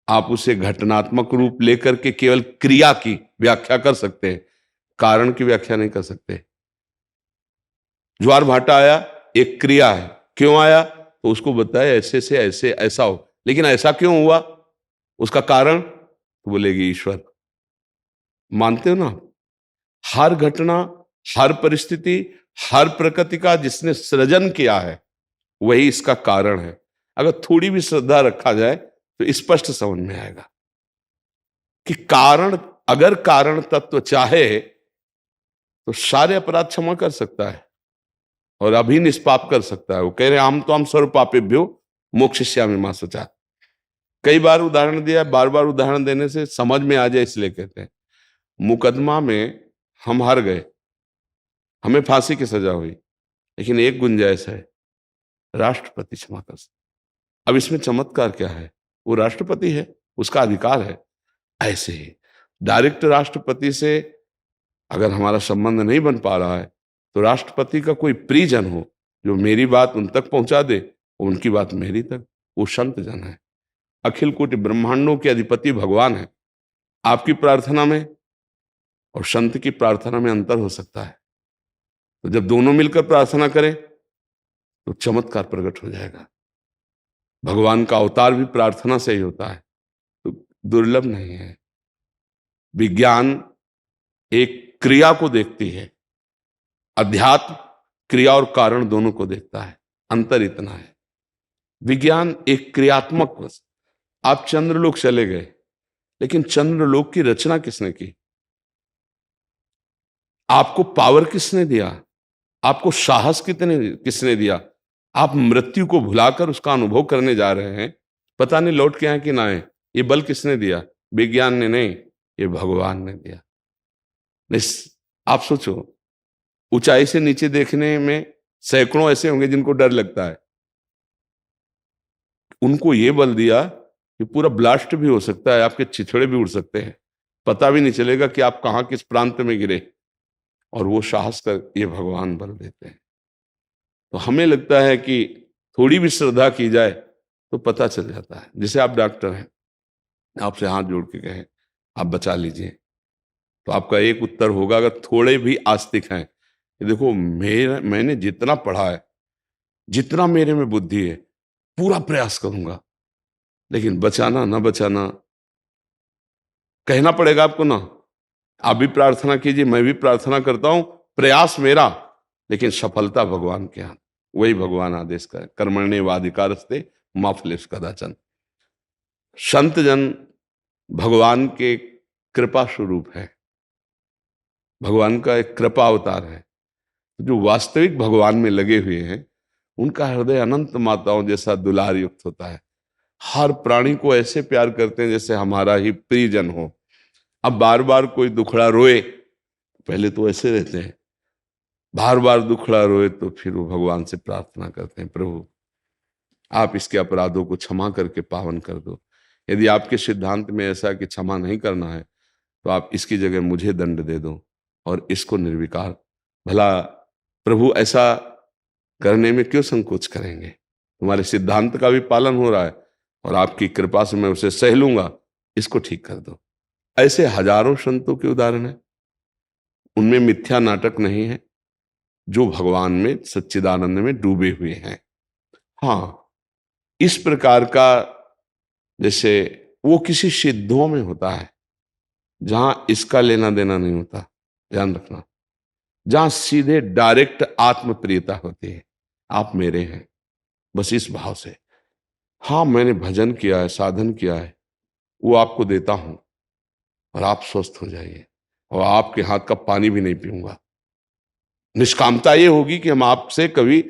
आप उसे घटनात्मक रूप लेकर के केवल क्रिया की व्याख्या कर सकते हैं, कारण की व्याख्या नहीं कर सकते। ज्वार भाटा आया, एक क्रिया है, क्यों आया तो उसको बताया ऐसे से ऐसे ऐसा हो, लेकिन ऐसा क्यों हुआ, उसका कारण तो बोलेगी ईश्वर। मानते हो ना? हर घटना, हर परिस्थिति, हर प्रकृति का जिसने सृजन किया है वही इसका कारण है। अगर थोड़ी भी श्रद्धा रखा जाए तो स्पष्ट समझ में आएगा। कि कारण, अगर कारण तत्व चाहे तो सारे अपराध क्षमा कर सकता है और अभी निष्पाप कर सकता है। वो कह रहे हम तो हम सर्व पापेभ्यो मोक्षयिष्यामि मा शुचः। कई बार उदाहरण दिया, बार बार उदाहरण देने से समझ में आ जाए इसलिए कहते हैं। मुकदमा में हम हार गए, हमें फांसी की सजा हुई, लेकिन एक गुंजाइश है, राष्ट्रपति क्षमा कर सकते। अब इसमें चमत्कार क्या है? वो राष्ट्रपति है, उसका अधिकार है। ऐसे ही डायरेक्ट राष्ट्रपति से अगर हमारा संबंध नहीं बन पा रहा है तो राष्ट्रपति का कोई प्रियजन हो जो मेरी बात उन तक पहुंचा दे, उनकी बात मेरी तक, वो संत जन है। अखिल कोटि ब्रह्मांडों के अधिपति भगवान है। आपकी प्रार्थना में और संत की प्रार्थना में अंतर हो सकता है, तो जब दोनों मिलकर प्रार्थना करें तो चमत्कार प्रकट हो जाएगा। भगवान का अवतार भी प्रार्थना से ही होता है, तो दुर्लभ नहीं है। विज्ञान एक क्रिया को देखती है, अध्यात्म क्रिया और कारण दोनों को देखता है। अंतर इतना है, विज्ञान एक क्रियात्मक वस्तु। आप चंद्रलोक चले गए, लेकिन चंद्रलोक की रचना किसने की? आपको पावर किसने दिया? आपको साहस किसने दिया? आप मृत्यु को भुलाकर उसका अनुभव करने जा रहे हैं, पता नहीं लौट के आए कि ना आए। ये बल किसने दिया? विज्ञान ने नहीं, ये भगवान ने दिया। आप सोचो, ऊंचाई से नीचे देखने में सैकड़ों ऐसे होंगे जिनको डर लगता है, उनको ये बल दिया कि पूरा ब्लास्ट भी हो सकता है, आपके छिछड़े भी उड़ सकते हैं, पता भी नहीं चलेगा कि आप कहां किस प्रांत में गिरे। और वो साहस कर ये भगवान बल देते हैं। तो हमें लगता है कि थोड़ी भी श्रद्धा की जाए तो पता चल जाता है। जैसे आप डॉक्टर हैं, आपसे हाथ जोड़ के कहें आप बचा लीजिए, तो आपका एक उत्तर होगा, अगर थोड़े भी आस्तिक हैं, कि देखो मैंने जितना पढ़ा है, जितना मेरे में बुद्धि है, पूरा प्रयास करूंगा, लेकिन बचाना ना बचाना कहना पड़ेगा आपको ना। आप भी प्रार्थना कीजिए, मैं भी प्रार्थना करता हूं, प्रयास मेरा, लेकिन सफलता भगवान के हाथ। वही भगवान आदेश करे, कर्मण्येवाधिकारस्ते मा फलेषु कदाचन। संत जन भगवान के कृपा स्वरूप है, भगवान का एक कृपा अवतार है। जो वास्तविक भगवान में लगे हुए हैं, उनका हृदय अनंत माताओं जैसा दुलार युक्त होता है। हर प्राणी को ऐसे प्यार करते हैं जैसे हमारा ही प्रियजन हो। अब बार बार कोई दुखड़ा रोए, पहले तो ऐसे रहते हैं, बार बार दुखड़ा रोए तो फिर वो भगवान से प्रार्थना करते हैं, प्रभु आप इसके अपराधों को क्षमा करके पावन कर दो। यदि आपके सिद्धांत में ऐसा कि क्षमा नहीं करना है, तो आप इसकी जगह मुझे दंड दे दो और इसको निर्विकार। भला प्रभु ऐसा करने में क्यों संकोच करेंगे? तुम्हारे सिद्धांत का भी पालन हो रहा है और आपकी कृपा से मैं उसे सह लूंगा, इसको ठीक कर दो। ऐसे हजारों संतों के उदाहरण हैं, उनमें मिथ्या नाटक नहीं है, जो भगवान में सच्चिदानंद में डूबे हुए हैं। हाँ, इस प्रकार का जैसे वो किसी सिद्धों में होता है जहां इसका लेना देना नहीं होता, ध्यान रखना, जहां सीधे डायरेक्ट आत्म प्रियता होती है, आप मेरे हैं, बस इस भाव से। हाँ, मैंने भजन किया है, साधन किया है, वो आपको देता हूं और आप स्वस्थ हो जाइए, और आपके हाथ का पानी भी नहीं पीऊंगा। निष्कामता ये होगी कि हम आपसे कभी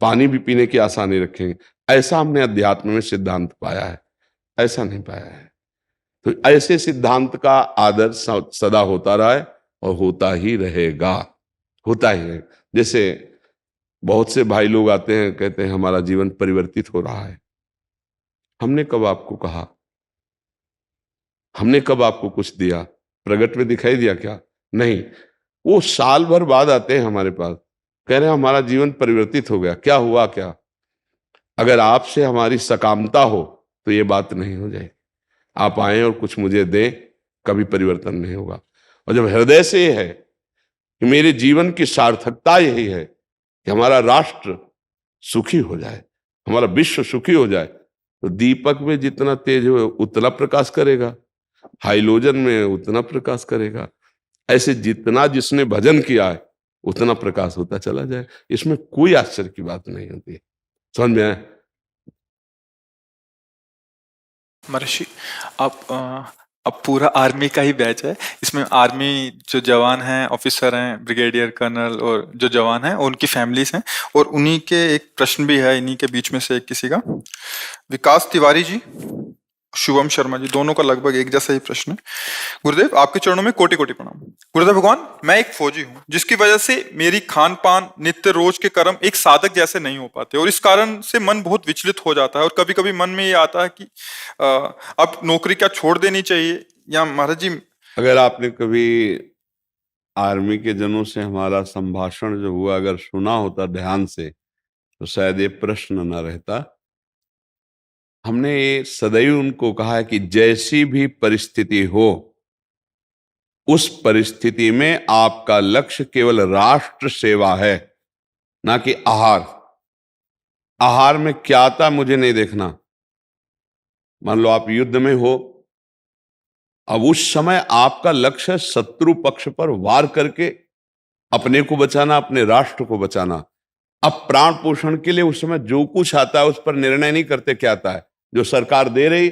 पानी भी पीने की आशा नहीं रखेंगे। ऐसा हमने अध्यात्म में सिद्धांत पाया है, ऐसा नहीं पाया है। तो ऐसे सिद्धांत का आदर सदा होता रहा है और होता ही रहेगा, होता ही है। जैसे बहुत से भाई लोग आते हैं, कहते हैं हमारा जीवन परिवर्तित हो रहा है। हमने कब आपको कहा? हमने कब आपको कुछ दिया? प्रगट में दिखाई दिया क्या? नहीं। वो साल भर बाद आते हैं हमारे पास, कह रहे हैं हमारा जीवन परिवर्तित हो गया। क्या हुआ? क्या? अगर आपसे हमारी सकामता हो तो ये बात नहीं हो जाए। आप आए और कुछ मुझे दें, कभी परिवर्तन नहीं होगा। और जब हृदय से ये है कि मेरे जीवन की सार्थकता यही है कि हमारा राष्ट्र सुखी हो जाए, हमारा विश्व सुखी हो जाए, तो दीपक में जितना तेज हो उतना प्रकाश करेगा, हाइलोजन में उतना प्रकाश करेगा। ऐसे जितना जिसने भजन किया है उतना प्रकाश होता चला जाए। इसमें कोई आश्चर्य की बात नहीं होती। समझ में आया? महर्षि, आप अब पूरा आर्मी का ही बैच है। इसमें आर्मी जो जवान हैं, ऑफिसर हैं, ब्रिगेडियर, कर्नल और जो जवान हैं उनकी फैमिलीज हैं। और उन्हीं के एक प्रश्न भी है इन्हीं के बीच में से एक किसी का। विकास तिवारी जी, शुभम शर्मा जी, दोनों का लगभग एक जैसा ही प्रश्न है। गुरुदेव, आपके चरणों में कोटि कोटि प्रणाम। गुरुदेव भगवान, मैं एक फौजी हूँ जिसकी वजह से मेरी खान पान, नित्य रोज के कर्म एक साधक जैसे नहीं हो पाते, और इस कारण से मन बहुत विचलित हो जाता है। और कभी कभी मन में ये आता है कि अब नौकरी क्या छोड़ देनी चाहिए, या महाराज जी। अगर आपने कभी आर्मी के जनों से हमारा संभाषण जो हुआ अगर सुना होता ध्यान से, तो शायद ये प्रश्न न रहता। हमने ये सदैव उनको कहा है कि जैसी भी परिस्थिति हो, उस परिस्थिति में आपका लक्ष्य केवल राष्ट्र सेवा है, ना कि आहार। आहार में क्या आता मुझे नहीं देखना। मान लो आप युद्ध में हो, अब उस समय आपका लक्ष्य है शत्रु पक्ष पर वार करके अपने को बचाना, अपने राष्ट्र को बचाना। अब प्राण पोषण के लिए उस समय जो कुछ आता है उस पर निर्णय नहीं करते क्या आता है। जो सरकार दे रही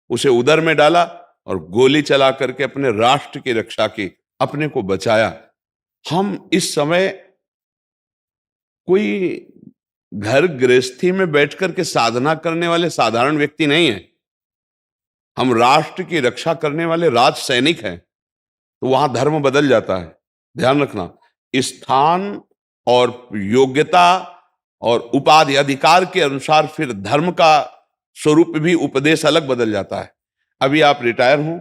उसे उदर में डाला और गोली चला करके अपने राष्ट्र की रक्षा की, अपने को बचाया। हम इस समय कोई घर गृहस्थी में बैठकर के साधना करने वाले साधारण व्यक्ति नहीं है। हम राष्ट्र की रक्षा करने वाले राज सैनिक हैं। तो वहां धर्म बदल जाता है। ध्यान रखना, स्थान और योग्यता और उपाधि अधिकार के अनुसार फिर धर्म का स्वरूप भी, उपदेश अलग बदल जाता है। अभी आप रिटायर हो,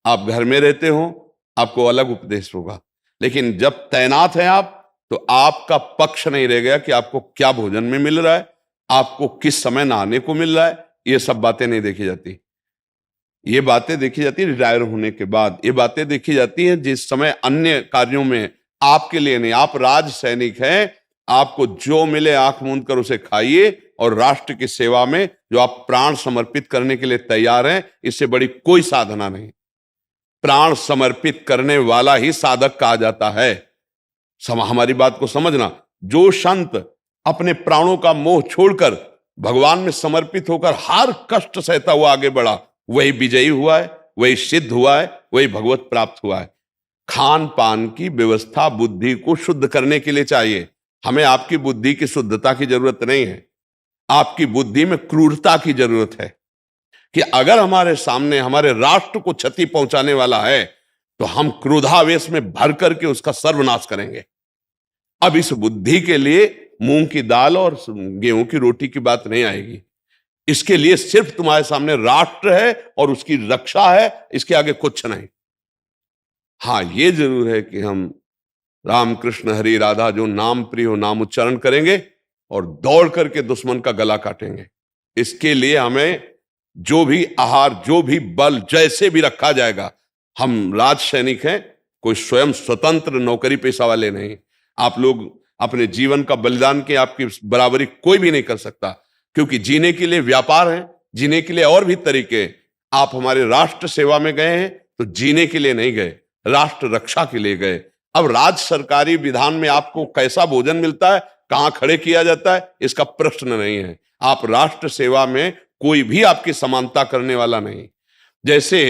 आप घर में रहते हो, आपको अलग उपदेश होगा। लेकिन जब तैनात हैं आप, तो आपका पक्ष नहीं रह गया कि आपको क्या भोजन में मिल रहा है, आपको किस समय नहाने को मिल रहा है। ये सब बातें नहीं देखी जाती। ये बातें देखी जाती है रिटायर होने के बाद। ये बातें देखी जाती हैं जिस समय अन्य कार्यों में आपके लिए नहीं। आप राज सैनिक हैं, आपको जो मिले आंख मूंद कर उसे खाइए, और राष्ट्र की सेवा में जो आप प्राण समर्पित करने के लिए तैयार हैं, इससे बड़ी कोई साधना नहीं। प्राण समर्पित करने वाला ही साधक कहा जाता है। हमारी बात को समझना। जो संत अपने प्राणों का मोह छोड़कर भगवान में समर्पित होकर हर कष्ट सहता हुआ आगे बढ़ा, वही विजयी हुआ है, वही सिद्ध हुआ है, वही भगवत प्राप्त हुआ है। खान पान की व्यवस्था बुद्धि को शुद्ध करने के लिए चाहिए। हमें आपकी बुद्धि की शुद्धता की जरूरत नहीं है। आपकी बुद्धि में क्रूरता की जरूरत है कि अगर हमारे सामने हमारे राष्ट्र को क्षति पहुंचाने वाला है, तो हम क्रोधावेश में भर करके उसका सर्वनाश करेंगे। अब इस बुद्धि के लिए मूंग की दाल और गेहूं की रोटी की बात नहीं आएगी। इसके लिए सिर्फ तुम्हारे सामने राष्ट्र है और उसकी रक्षा है, इसके आगे कुछ नहीं। हाँ, ये जरूर है कि हम राम कृष्ण हरि राधा जो नाम प्रिय हो नाम उच्चारण करेंगे और दौड़ करके दुश्मन का गला काटेंगे। इसके लिए हमें जो भी आहार, जो भी बल, जैसे भी रखा जाएगा, हम राज सैनिक हैं, कोई स्वयं स्वतंत्र नौकरी पेशा वाले नहीं। आप लोग अपने जीवन का बलिदान के आपकी बराबरी कोई भी नहीं कर सकता, क्योंकि जीने के लिए व्यापार है, जीने के लिए और भी तरीके। आप हमारे राष्ट्र सेवा में गए हैं तो जीने के लिए नहीं गए, राष्ट्र रक्षा के लिए गए। अब राज्य सरकारी विधान में आपको कैसा भोजन मिलता है, कहां खड़े किया जाता है, इसका प्रश्न नहीं है। आप राष्ट्र सेवा में कोई भी आपकी समानता करने वाला नहीं। जैसे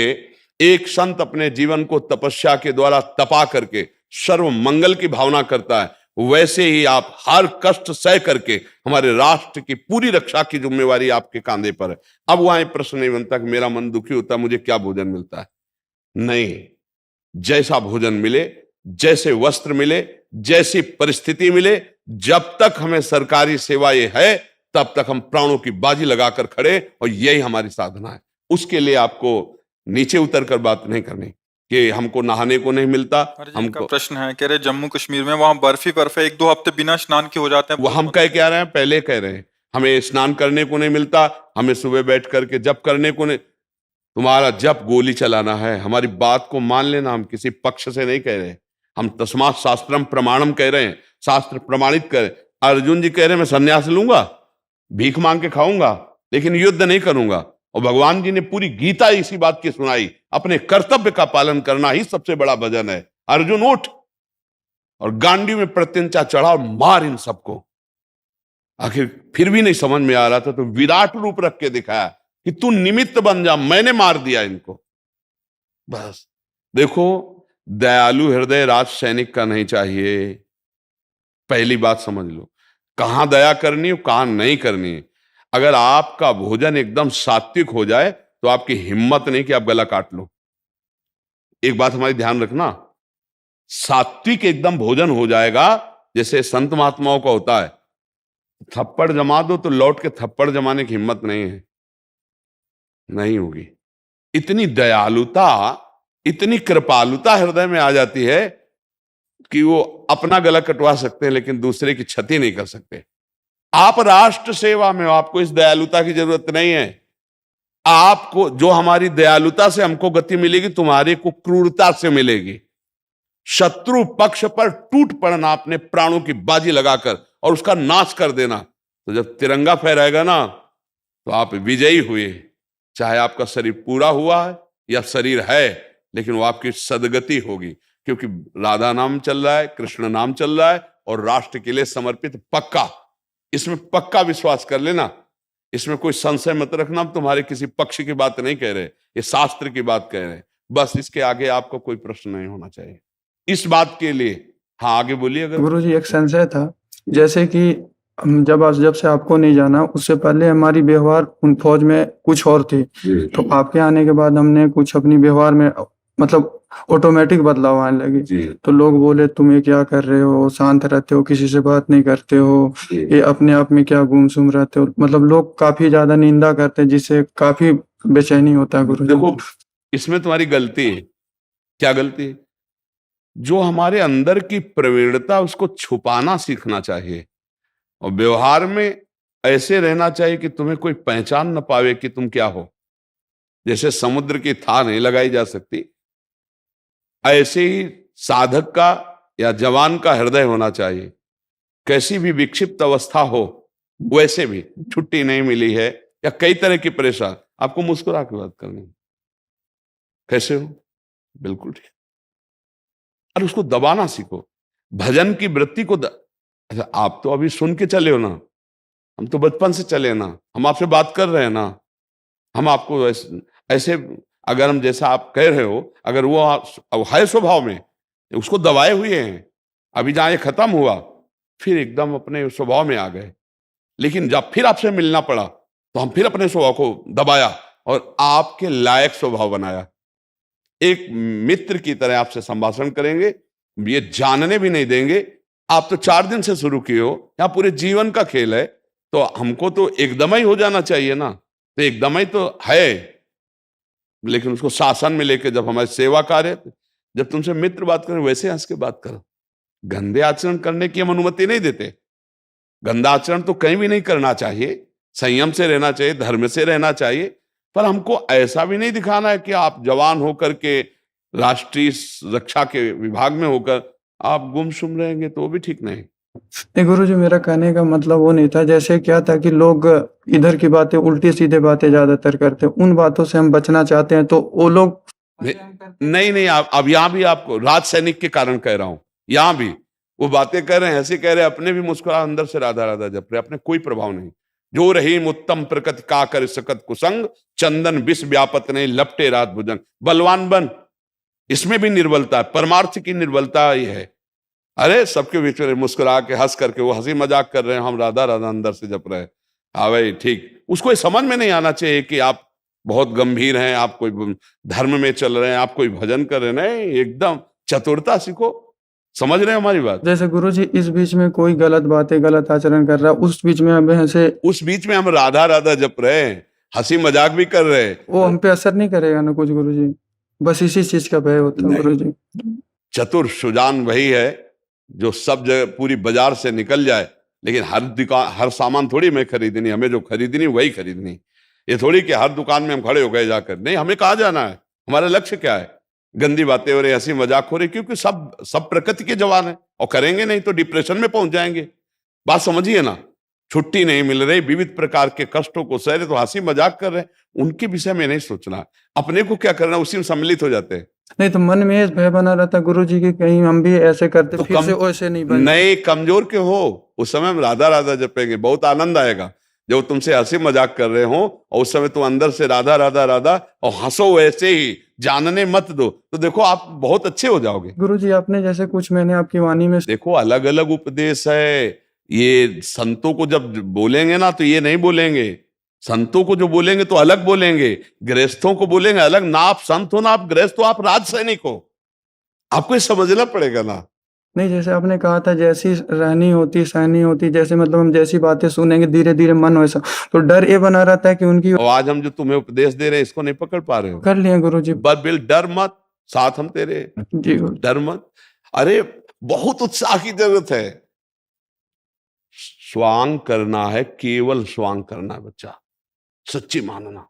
एक संत अपने जीवन को तपस्या के द्वारा तपा करके सर्व मंगल की भावना करता है, वैसे ही आप हर कष्ट सह करके हमारे राष्ट्र की पूरी रक्षा की जिम्मेवारी आपके कांधे पर है। अब वहां प्रश्न नहीं बनता कि मेरा मन दुखी होता है, मुझे क्या भोजन मिलता है। नहीं, जैसा भोजन मिले, जैसे वस्त्र मिले, जैसी परिस्थिति मिले, जब तक हमें सरकारी सेवा ये है, तब तक हम प्राणों की बाजी लगाकर खड़े, और यही हमारी साधना है। उसके लिए आपको नीचे उतर कर बात नहीं करनी कि हमको नहाने को नहीं मिलता। हमको प्रश्न है, कह रहे जम्मू कश्मीर में वहां बर्फ है, 1-2 हफ्ते बिना स्नान के हो जाते हैं। वो हम कह के आ रहे हैं, पहले कह रहे हैं हमें स्नान करने को नहीं मिलता, हमें सुबह बैठ करके जप करने को नहीं। तुम्हारा जप गोली चलाना है। हमारी बात को मान लेना, हम किसी पक्ष से नहीं कह रहे, हम तस्मात् शास्त्रम प्रमाणम कह रहे हैं, शास्त्र प्रमाणित करें। अर्जुन जी कह रहे हैं मैं संन्यास लूंगा, भीख मांग के खाऊंगा, लेकिन युद्ध नहीं करूंगा। और भगवान जी ने पूरी गीता इसी बात की सुनाई, अपने कर्तव्य का पालन करना ही सबसे बड़ा भजन है। अर्जुन उठ, और गांडी में प्रत्यंचा चढ़ा और मार इन सबको। आखिर फिर भी नहीं समझ में आ रहा था, तो विराट रूप रख के दिखाया कि तू निमित्त बन जा, मैंने मार दिया इनको। बस देखो, दयालु हृदय राज सैनिक का नहीं चाहिए। पहली बात समझ लो, कहां दया करनी है कहां नहीं करनी है। अगर आपका भोजन एकदम सात्विक हो जाए तो आपकी हिम्मत नहीं कि आप गला काट लो। एक बात हमारी ध्यान रखना, सात्विक एकदम भोजन हो जाएगा जैसे संत महात्माओं का होता है, थप्पड़ जमा दो तो लौट के थप्पड़ जमाने की हिम्मत नहीं है, नहीं होगी। इतनी दयालुता, इतनी कृपालुता हृदय में आ जाती है कि वो अपना गला कटवा सकते हैं लेकिन दूसरे की क्षति नहीं कर सकते। आप राष्ट्र सेवा में हो, आपको इस दयालुता की जरूरत नहीं है। आपको जो हमारी दयालुता से हमको गति मिलेगी, तुम्हारे को क्रूरता से मिलेगी। शत्रु पक्ष पर टूट पड़ना अपने प्राणों की बाजी लगाकर और उसका नाश कर देना। तो जब तिरंगा फहराएगा ना तो आप विजयी हुए। चाहे आपका शरीर पूरा हुआ है या शरीर है, लेकिन वो आपकी सदगति होगी, क्योंकि राधा नाम चल रहा है, कृष्ण नाम चल रहा है और राष्ट्र के लिए समर्पित पक्का। इसमें पक्का विश्वास कर लेना, इसमें कोई संशय मत रखना। हम तुम्हारे किसी पक्ष की बात नहीं कह रहे, ये शास्त्र की बात कह रहे हैं। बस इसके आगे आपको कोई प्रश्न नहीं होना चाहिए इस बात के लिए। हाँ, आगे बोलिए। अगर गुरुजी एक संशय था, जैसे कि हम जब से आपको नहीं जाना, उससे पहले हमारी व्यवहार उन फौज में कुछ और थी, तो आपके आने के बाद हमने कुछ अपनी व्यवहार में मतलब ऑटोमेटिक बदलाव आने लगे। तो लोग बोले तुम ये क्या कर रहे हो, शांत रहते हो, किसी से बात नहीं करते हो, ये अपने आप में क्या गुमसुम रहते हो। मतलब लोग काफी ज्यादा निंदा करते हैं, जिससे काफी बेचैनी होता है गुरुजी। देखो, इसमें तुम्हारी गलती है। क्या गलती है? जो हमारे अंदर की प्रवीणता उसको छुपाना सीखना चाहिए और व्यवहार में ऐसे रहना चाहिए कि तुम्हें कोई पहचान न पावे कि तुम क्या हो। जैसे समुद्र की थाह नहीं लगाई जा सकती, ऐसे ही साधक का या जवान का हृदय होना चाहिए। कैसी भी विक्षिप्त अवस्था हो, वैसे भी छुट्टी नहीं मिली है या कई तरह की परेशान, आपको मुस्कुरा के बात करनी। कैसे हो? बिल्कुल ठीक। और उसको दबाना सीखो, भजन की वृत्ति को अच्छा, आप तो अभी सुन के चले हो ना, हम तो बचपन से चले ना, हम आपसे बात कर रहे हैं ना, हम आपको ऐसे अगर हम जैसा आप कह रहे हो, अगर वो है स्वभाव में, उसको दबाए हुए हैं। अभी जहां ये खत्म हुआ फिर एकदम अपने स्वभाव में आ गए, लेकिन जब फिर आपसे मिलना पड़ा तो हम फिर अपने स्वभाव को दबाया और आपके लायक स्वभाव बनाया। एक मित्र की तरह आपसे संभाषण करेंगे, ये जानने भी नहीं देंगे। आप तो 4 दिन से शुरू किए हो, यहाँ पूरे जीवन का खेल है, तो हमको तो एकदम ही हो जाना चाहिए ना। तो एकदम ही तो है, लेकिन उसको शासन में लेके जब हमारे सेवा कार्य, जब तुमसे मित्र बात करें वैसे हंस के बात करो। गंदे आचरण करने की हम अनुमति नहीं देते। गंदा आचरण तो कहीं भी नहीं करना चाहिए, संयम से रहना चाहिए, धर्म से रहना चाहिए, पर हमको ऐसा भी नहीं दिखाना है कि आप जवान होकर के राष्ट्रीय रक्षा के विभाग में होकर आप गुमसुम रहेंगे, तो वो भी ठीक नहीं। नहीं गुरुजी, मेरा कहने का मतलब वो नहीं था। जैसे क्या था कि लोग इधर की बातें, उल्टी सीधे बातें ज्यादातर करते हैं, उन बातों से हम बचना चाहते हैं। तो वो लोग नहीं, अब यहाँ भी आपको राज सैनिक के कारण कह रहा हूं, यहाँ भी वो बातें कर रहे हैं, ऐसे कह रहे हैं, अपने भी मुस्कुरा, अंदर से राधा राधा जप रहे, अपने कोई प्रभाव नहीं। जो रहीम उत्तम प्रकृति का कर सकत कुसंग, चंदन विष व्यापत नहीं लपटे रात भुजंग। बलवान बन, इसमें भी निर्बलता है, परमार्थ की निर्बलता ही है। अरे सबके बीच में मुस्कुरा के हंस करके, वो हंसी मजाक कर रहे हैं, हम राधा राधा अंदर से जप रहे हैं। हाँ भाई ठीक, उसको समझ में नहीं आना चाहिए कि आप बहुत गंभीर हैं, आप कोई धर्म में चल रहे हैं, आप कोई भजन कर रहे हैं। नहीं, एकदम चतुरता सीखो। समझ रहे हैं हमारी बात? जैसे गुरुजी इस बीच में कोई गलत बातें, गलत आचरण कर रहा है, उस बीच में हम राधा राधा जप रहे हैं, हंसी मजाक भी कर रहे हैं, वो हम पे असर नहीं करेगा ना कुछ गुरुजी? बस इसी चीज का भय होता है गुरुजी। चतुर सुजान वही है जो सब जगह पूरी बाजार से निकल जाए, लेकिन हर दुकान, हर सामान थोड़ी मैं खरीदनी, हमें जो खरीदनी वही खरीदनी। ये थोड़ी कि हर दुकान में हम खड़े हो गए जाकर, नहीं, हमें कहाँ जाना है, हमारा लक्ष्य क्या है। गंदी बातें हो रही, हंसी मजाक हो रही, क्योंकि सब प्रकृति के जवान है, और करेंगे नहीं तो डिप्रेशन में पहुंच जाएंगे। बात समझिए ना, छुट्टी नहीं मिल रही, विविध प्रकार के कष्टों को सह रहे, तो हंसी मजाक कर रहे, उनके विषय में नहीं सोचना, अपने को क्या करना, उसी में सम्मिलित हो जाते हैं। नहीं तो मन में भय बना रहता गुरुजी की कहीं हम भी ऐसे करते तो फिर से वैसे नहीं बने। नहीं, कमजोर के हो, उस समय हम राधा राधा जपेंगे, बहुत आनंद आएगा। जब तुमसे हंसी मजाक कर रहे हो और उस समय तुम अंदर से राधा राधा राधा और हंसो वैसे ही, जानने मत दो, तो देखो आप बहुत अच्छे हो जाओगे। गुरुजी आपने जैसे कुछ मैंने आपकी वाणी में देखो अलग अलग उपदेश है, ये संतों को जब बोलेंगे ना तो ये नहीं बोलेंगे, संतों को जो बोलेंगे तो अलग बोलेंगे, गृहस्थों को बोलेंगे अलग। ना आप संत हो ना आप गृहस्थ हो, आप राज सैनिक हो, आपको ये समझना पड़ेगा ना। नहीं, जैसे आपने कहा था जैसी रहनी होती सहनी होती, जैसे मतलब हम जैसी बातें सुनेंगे धीरे धीरे मन वैसा, तो डर ये बना रहता है कि उनकी और आज हम जो तुम्हें उपदेश दे रहे हैं इसको नहीं पकड़ पा रहे हो। कर लिए गुरुजी। बस बिल डर मत, साथ हम तेरे, जी गुरु। डर मत। अरे बहुत उत्साह की जरूरत है। स्वांग करना है, केवल स्वांग करना है बच्चा, सच्ची मानना।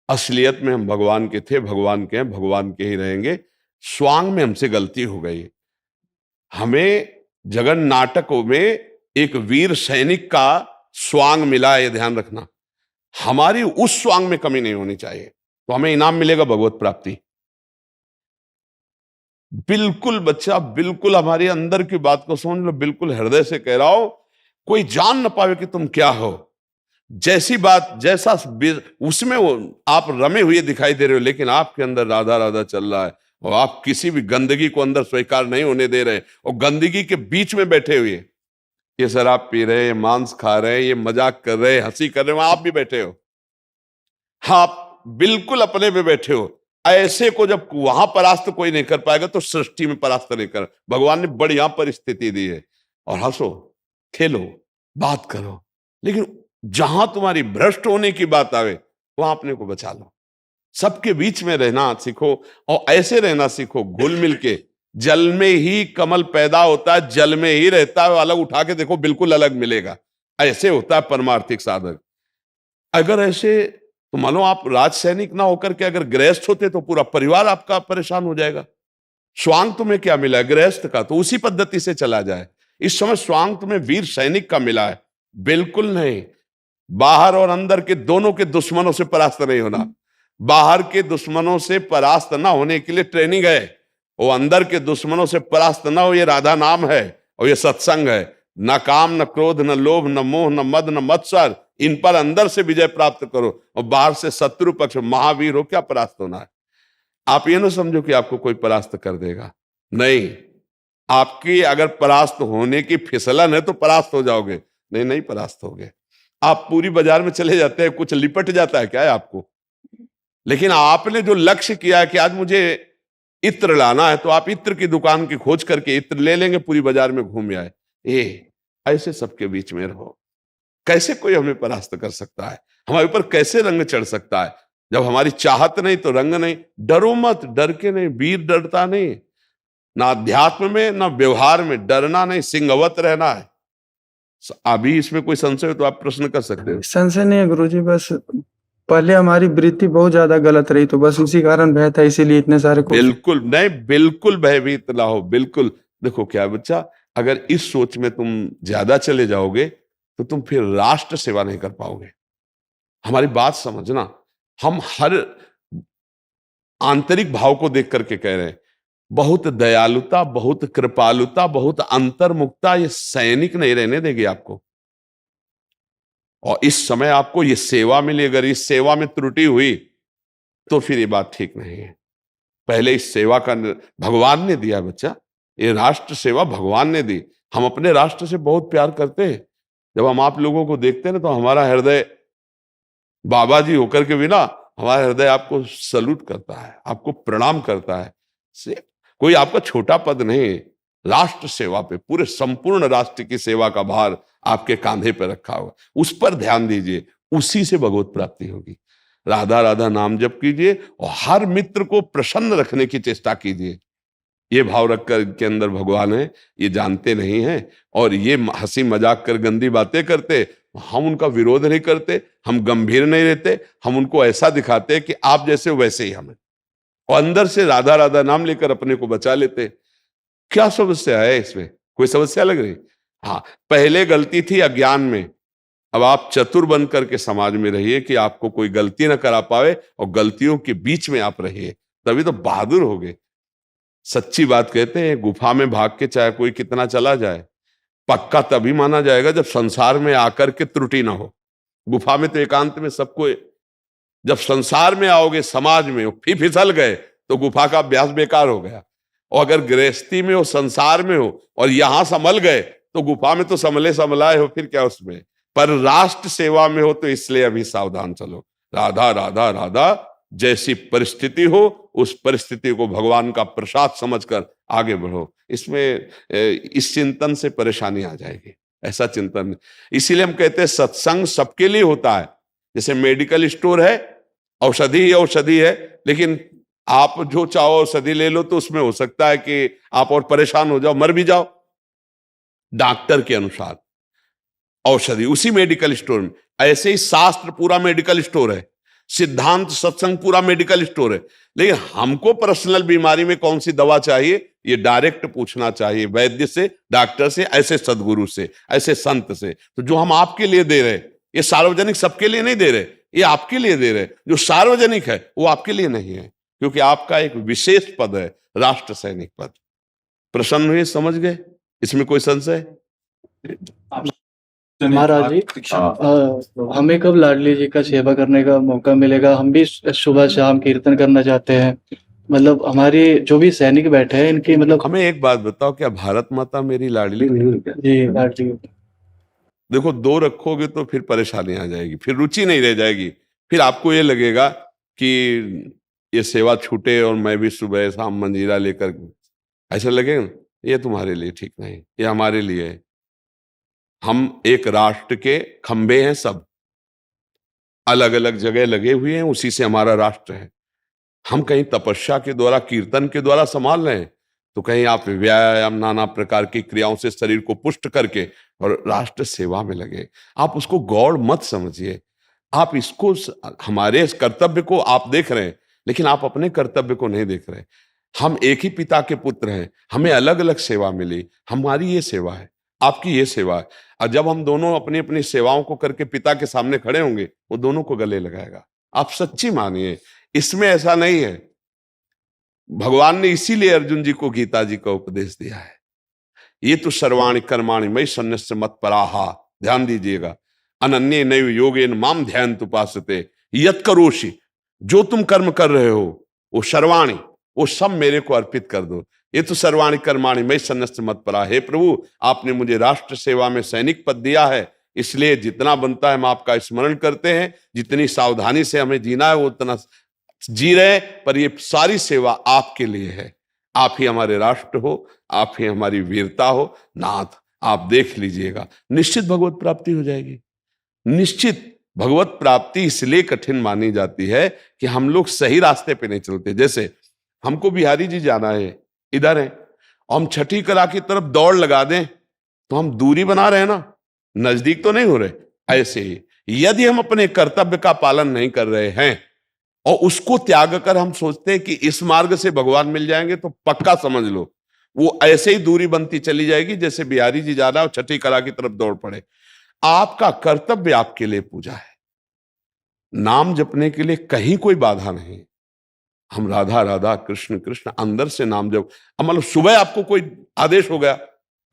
असलियत में हम भगवान के थे, भगवान के हैं, भगवान के ही रहेंगे। स्वांग में हमसे गलती हो गई। हमें जगन नाटकों में एक वीर सैनिक का स्वांग मिला है, ये ध्यान रखना। हमारी उस स्वांग में कमी नहीं होनी चाहिए, तो हमें इनाम मिलेगा भगवत प्राप्ति। बिल्कुल बच्चा, बिल्कुल हमारे अंदर की बात को समझ लो, बिल्कुल हृदय से कह रहा हूं, कोई जान ना पावे कि तुम क्या हो। जैसी बात जैसा उसमें वो आप रमे हुए दिखाई दे रहे हो, लेकिन आपके अंदर राधा राधा चल रहा है, और आप किसी भी गंदगी को अंदर स्वीकार नहीं होने दे रहे, और गंदगी के बीच में बैठे हुए, ये शराब पी रहे, ये मांस खा रहे, ये मजाक कर रहे, हंसी कर रहे, वहां आप भी बैठे हो। हाँ, आप बिल्कुल अपने में बैठे हो। ऐसे को जब वहां परास्त कोई नहीं कर पाएगा तो सृष्टि में परास्त नहीं कर। भगवान ने बढ़िया परिस्थिति दी है, और हंसो, खेलो, बात करो, लेकिन जहां तुम्हारी भ्रष्ट होने की बात आवे वहां अपने को बचा लो। सबके बीच में रहना सीखो, और ऐसे रहना सीखो घुल मिल के। जल में ही कमल पैदा होता है, जल में ही रहता है, अलग उठा के देखो बिल्कुल अलग मिलेगा। ऐसे होता है परमार्थिक साधक। अगर ऐसे तो मानो आप राज सैनिक ना होकर के अगर गृहस्थ होते तो पूरा परिवार आपका परेशान हो जाएगा। स्वांग तुम्हें क्या मिला है गृहस्थ का, तो उसी पद्धति से चला जाए। इस समय स्वांग तुम्हें वीर सैनिक का मिला है, बिल्कुल नहीं। बाहर और अंदर के दोनों के दुश्मनों से परास्त नहीं होना। बाहर के दुश्मनों से परास्त ना होने के लिए ट्रेनिंग है, वो अंदर के दुश्मनों से परास्त ना हो, ये राधा नाम है और ये सत्संग है। न काम, न क्रोध, न लोभ, न मोह, न मद, न मत्सर, इन पर अंदर से विजय प्राप्त करो, और बाहर से शत्रु पक्ष महावीर हो, क्या परास्त होना है। आप ये ना समझो कि आपको कोई परास्त कर देगा, नहीं। आपकी अगर परास्त होने की फिसलन है तो परास्त हो जाओगे, नहीं नहीं परास्त होगे। आप पूरी बाजार में चले जाते हैं, कुछ लिपट जाता है क्या है आपको, लेकिन आपने जो लक्ष्य किया है कि आज मुझे इत्र लाना है, तो आप इत्र की दुकान की खोज करके इत्र ले लेंगे, पूरी बाजार में घूम आए। ऐसे सबके बीच में रहो। कैसे कोई हमें परास्त कर सकता है, हमारे ऊपर कैसे रंग चढ़ सकता है, जब हमारी चाहत नहीं तो रंग नहीं। डरो मत, डर के नहीं, वीर डरता नहीं। ना अध्यात्म में ना व्यवहार में डरना नहीं, सिंहवत रहना है। अभी इसमें कोई संशय हो तो आप प्रश्न कर सकते हो। संशय नहीं है गुरुजी, बस पहले हमारी वृत्ति बहुत ज्यादा गलत रही, तो बस उसी कारण भय था, इसीलिए इतने सारे बिल्कुल नहीं, बिल्कुल भयभीत ना हो, बिल्कुल। देखो क्या बच्चा, अगर इस सोच में तुम ज्यादा चले जाओगे तो तुम फिर राष्ट्र सेवा नहीं कर पाओगे। हमारी बात समझना, हम हर आंतरिक भाव को देख करके कह रहे हैं। बहुत दयालुता, बहुत कृपालुता, बहुत अंतर्मुखता ये सैनिक नहीं रहने देगी आपको। और इस समय आपको ये सेवा मिली, अगर इस सेवा में त्रुटि हुई तो फिर ये बात ठीक नहीं है। पहले इस सेवा का भगवान ने दिया बच्चा, ये राष्ट्र सेवा भगवान ने दी। हम अपने राष्ट्र से बहुत प्यार करते हैं। जब हम आप लोगों को देखते हैं ना, तो हमारा हृदय बाबा जी होकर के भी ना, हमारा हृदय आपको सल्यूट करता है, आपको प्रणाम करता है। कोई आपका छोटा पद नहीं, राष्ट्र सेवा पे, पूरे संपूर्ण राष्ट्र की सेवा का भार आपके कांधे पर रखा हुआ, उस पर ध्यान दीजिए, उसी से भगवत प्राप्ति होगी। राधा राधा नाम जप कीजिए, और हर मित्र को प्रसन्न रखने की चेष्टा कीजिए। ये भाव रखकर के अंदर भगवान है, ये जानते नहीं हैं, और ये हंसी मजाक कर गंदी बातें करते, हम उनका विरोध नहीं करते, हम गंभीर नहीं रहते, हम उनको ऐसा दिखाते कि आप जैसे वैसे ही हमें, और अंदर से राधा राधा नाम लेकर अपने को बचा लेते। क्या समस्या है इसमें, कोई समस्या लग रही? हाँ, पहले गलती थी अज्ञान में, अब आप चतुर बन करके समाज में रहिए कि आपको कोई गलती ना करा पावे, और गलतियों के बीच में आप रहिए, तभी तो बहादुर होगे। सच्ची बात कहते हैं, गुफा में भाग के चाहे कोई कितना चला जाए, पक्का तभी माना जाएगा जब संसार में आकर के त्रुटि ना हो। गुफा में तो एकांत में सबको जब संसार में आओगे, समाज में फिर फिसल गए तो गुफा का अभ्यास बेकार हो गया। और अगर गृहस्थी में हो, संसार में हो और यहां संभल गए तो गुफा में तो संभले संभलाए हो, फिर क्या उसमें। पर राष्ट्र सेवा में हो तो इसलिए अभी सावधान चलो। राधा राधा राधा, जैसी परिस्थिति हो उस परिस्थिति को भगवान का प्रसाद समझकर आगे बढ़ो। इसमें इस चिंतन से परेशानी आ जाएगी, ऐसा चिंतन। इसीलिए हम कहते हैं सत्संग सबके लिए होता है। जैसे मेडिकल स्टोर है, औषधि ही औषधि है, लेकिन आप जो चाहो औषधि ले लो तो उसमें हो सकता है कि आप और परेशान हो जाओ, मर भी जाओ। डॉक्टर के अनुसार औषधि उसी मेडिकल स्टोर में। ऐसे ही शास्त्र पूरा मेडिकल स्टोर है, सिद्धांत सत्संग पूरा मेडिकल स्टोर है। लेकिन हमको पर्सनल बीमारी में कौन सी दवा चाहिए ये डायरेक्ट पूछना चाहिए वैद्य से, डॉक्टर से, ऐसे सदगुरु से, ऐसे संत से। तो जो हम आपके लिए दे रहे, ये सार्वजनिक सबके लिए नहीं दे रहे, ये आपके लिए दे रहे। जो सार्वजनिक है वो आपके लिए नहीं है, क्योंकि आपका एक विशेष पद है, राष्ट्र सैनिक पद। प्रसन्न हुए, समझ गए? इसमें कोई संशय? महाराज जी, हमें कब लाडली जी का सेवा करने का मौका मिलेगा? हम भी सुबह शाम कीर्तन करना चाहते हैं। मतलब हमारे जो भी सैनिक बैठे हैं इनकी, मतलब हमें एक बात बताओ, क्या भारत माता मेरी लाडली? जी लाडली। देखो, दो रखोगे तो फिर परेशानी आ जाएगी, फिर रुचि नहीं रह जाएगी। फिर आपको ये लगेगा कि ये सेवा छूटे और मैं भी सुबह शाम मंजीरा लेकर, ऐसा लगेगा ना। ये तुम्हारे लिए ठीक नहीं, ये हमारे लिए है। हम एक राष्ट्र के खंबे हैं, सब अलग अलग जगह लगे हुए हैं, उसी से हमारा राष्ट्र है। हम कहीं तपस्या के द्वारा, कीर्तन के द्वारा संभाल रहे हैं, तो कहीं आप व्यायाम, नाना प्रकार की क्रियाओं से शरीर को पुष्ट करके और राष्ट्र सेवा में लगे। आप उसको गौड़ मत समझिए। आप इसको, हमारे इस कर्तव्य को आप देख रहे हैं, लेकिन आप अपने कर्तव्य को नहीं देख रहे। हम एक ही पिता के पुत्र हैं, हमें अलग अलग सेवा मिली। हमारी ये सेवा है, आपकी ये सेवा है। और जब हम दोनों अपनी अपनी सेवाओं को करके पिता के सामने खड़े होंगे, वो दोनों को गले लगाएगा। आप सच्ची मानिए, इसमें ऐसा नहीं है। भगवान ने इसीलिए अर्जुन जी को गीता जी का उपदेश दिया है। ये तो सर्वाणि कर्माणि मयि सन्न्यस्य मत्पराः, ध्यान दीजिएगा। अनन्ये नैव योगेन माम ध्यायन्त उपासते यत् करोषि, जो तुम कर्म कर रहे हो वो सर्वाणि, वो सब मेरे को अर्पित कर दो। ये तो सर्वाणि कर्माणि मयि सन्न्यस्य मत्पराः। हे प्रभु, आपने मुझे राष्ट्र सेवा में सैनिक पद दिया है, इसलिए जितना बनता है हम आपका स्मरण करते हैं। जितनी सावधानी से हमें जीना है वो उतना जी रहे, पर ये सारी सेवा आपके लिए है। आप ही हमारे राष्ट्र हो, आप ही हमारी वीरता हो। नाथ, आप देख लीजिएगा, निश्चित भगवत प्राप्ति हो जाएगी। निश्चित भगवत प्राप्ति इसलिए कठिन मानी जाती है कि हम लोग सही रास्ते पे नहीं चलते। जैसे हमको बिहारी जी जाना है, इधर है, और हम छठी कला की तरफ दौड़ लगा दें तो हम दूरी बना रहे हैं ना, नजदीक तो नहीं हो रहे। ऐसे ही यदि हम अपने कर्तव्य का पालन नहीं कर रहे हैं और उसको त्याग कर हम सोचते हैं कि इस मार्ग से भगवान मिल जाएंगे, तो पक्का समझ लो वो ऐसे ही दूरी बनती चली जाएगी जैसे बिहारी जी जा रहा है और छठी कला की तरफ दौड़ पड़े। आपका कर्तव्य आपके लिए पूजा है, नाम जपने के लिए कहीं कोई बाधा नहीं। हम राधा राधा कृष्ण कृष्ण अंदर से नाम जप। अब मतलब सुबह आपको कोई आदेश हो गया,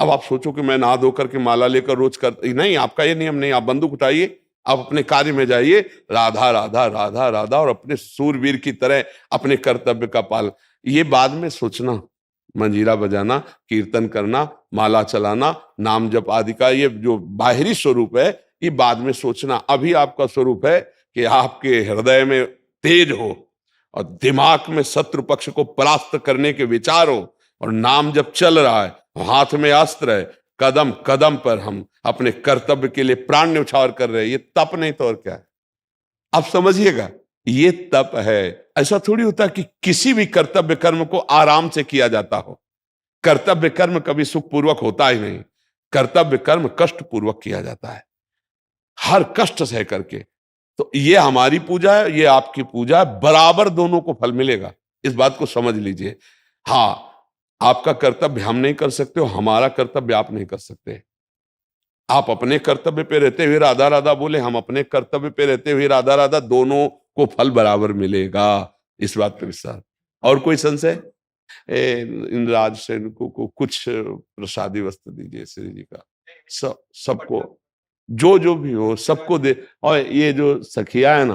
अब आप सोचो कि मैं नहा धो करके माला लेकर रोज कर, नहीं, आपका ये नियम नहीं। आप बंदूक उठाइए, आप अपने कार्य में जाइए, राधा राधा राधा राधा, और अपने सूरवीर की तरह अपने कर्तव्य का पालन। ये बाद में सोचना, मंजीरा बजाना, कीर्तन करना, माला चलाना, नाम जप आदि का ये जो बाहरी स्वरूप है, ये बाद में सोचना। अभी आपका स्वरूप है कि आपके हृदय में तेज हो और दिमाग में शत्रु पक्ष को परास्त करने के विचार हो, और नाम जब चल रहा है, हाथ में अस्त्र है, कदम कदम पर हम अपने कर्तव्य के लिए प्राण न्यौछावर कर रहे हैं। ये तप नहीं तो और क्या है? आप समझिएगा, ये तप है। ऐसा थोड़ी होता कि किसी भी कर्तव्य कर्म को आराम से किया जाता हो। कर्तव्य कर्म कभी सुखपूर्वक होता ही नहीं। कर्तव्य कर्म कष्ट पूर्वक किया जाता है, हर कष्ट सह करके। तो ये हमारी पूजा है, ये आपकी पूजा है, बराबर दोनों को फल मिलेगा। इस बात को समझ लीजिए। हाँ, आपका कर्तव्य हम नहीं कर सकते, हमारा कर्तव्य आप नहीं कर सकते। आप अपने कर्तव्य पे रहते हुए राधा राधा बोले, हम अपने कर्तव्य पे रहते हुए राधा राधा, दोनों को फल बराबर मिलेगा। इस बात पे विश्वास। और कोई संशय? इंद्राज सेन को कुछ प्रसादी वस्त्र दीजिए श्री जी का, सबको जो जो भी हो सबको दे। और ये जो सखिया है ना,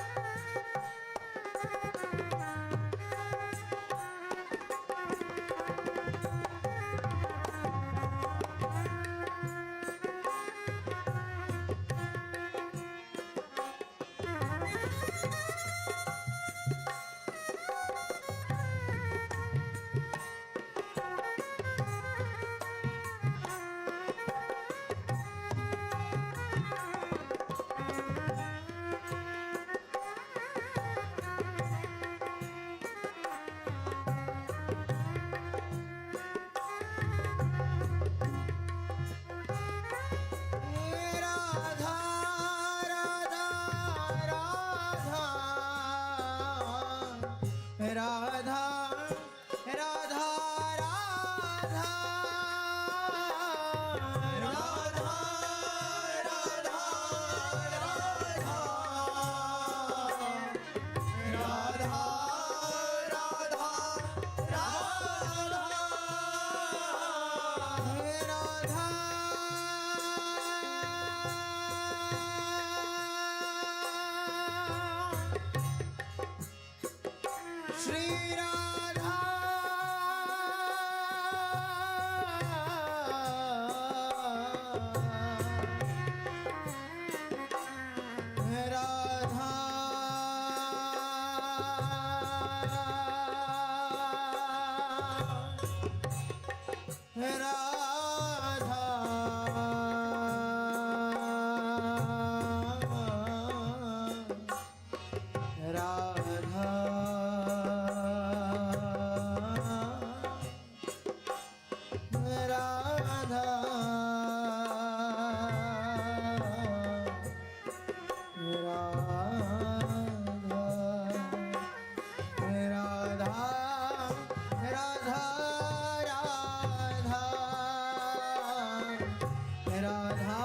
राधा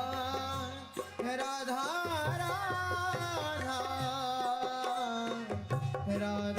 राधा राधा राधा